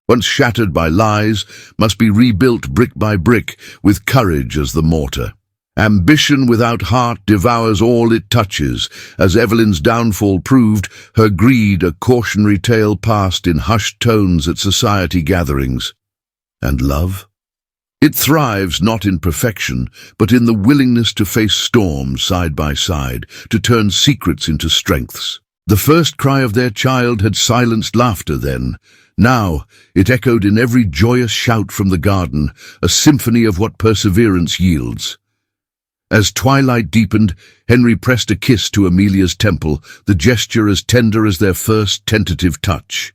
once shattered by lies, must be rebuilt brick by brick, with courage as the mortar. Ambition without heart devours all it touches, as Evelyn's downfall proved, her greed a cautionary tale passed in hushed tones at society gatherings. And love? It thrives not in perfection, but in the willingness to face storms side by side, to turn secrets into strengths. The first cry of their child had silenced laughter then. Now it echoed in every joyous shout from the garden, a symphony of what perseverance yields. As twilight deepened, Henry pressed a kiss to Amelia's temple, the gesture as tender as their first tentative touch.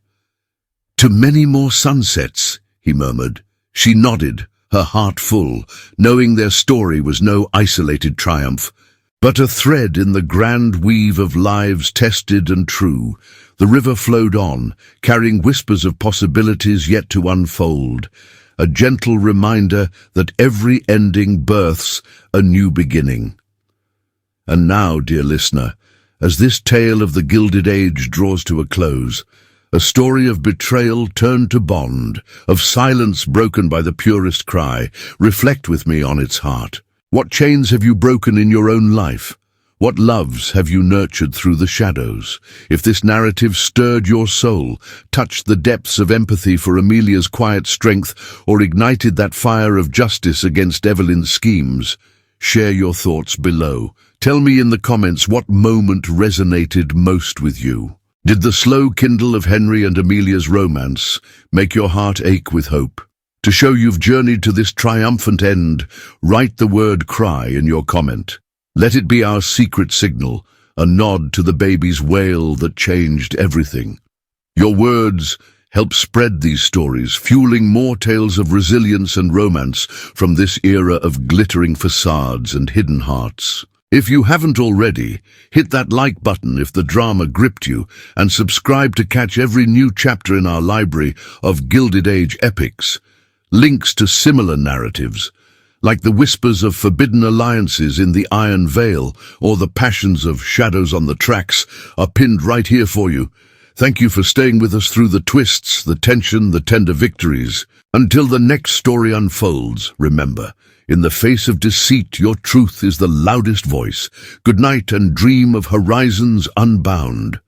"To many more sunsets," he murmured. She nodded, her heart full, knowing their story was no isolated triumph, but a thread in the grand weave of lives tested and true. The river flowed on, carrying whispers of possibilities yet to unfold, a gentle reminder that every ending births a new beginning. And now, dear listener, as this tale of the Gilded Age draws to a close, a story of betrayal turned to bond, of silence broken by the purest cry, reflect with me on its heart. What chains have you broken in your own life? What loves have you nurtured through the shadows? If this narrative stirred your soul, touched the depths of empathy for Amelia's quiet strength, or ignited that fire of justice against Evelyn's schemes, share your thoughts below. Tell me in the comments what moment resonated most with you. Did the slow kindle of Henry and Amelia's romance make your heart ache with hope? To show you've journeyed to this triumphant end, write the word "cry" in your comment. Let it be our secret signal, a nod to the baby's wail that changed everything. Your words help spread these stories, fueling more tales of resilience and romance from this era of glittering facades and hidden hearts. If you haven't already, hit that like button if the drama gripped you, and subscribe to catch every new chapter in our library of Gilded Age epics. Links to similar narratives, like the whispers of forbidden alliances in the Iron Veil or the passions of Shadows on the Tracks, are pinned right here for you. Thank you for staying with us through the twists, the tension, the tender victories. Until the next story unfolds, remember, in the face of deceit, your truth is the loudest voice. Good night and dream of horizons unbound.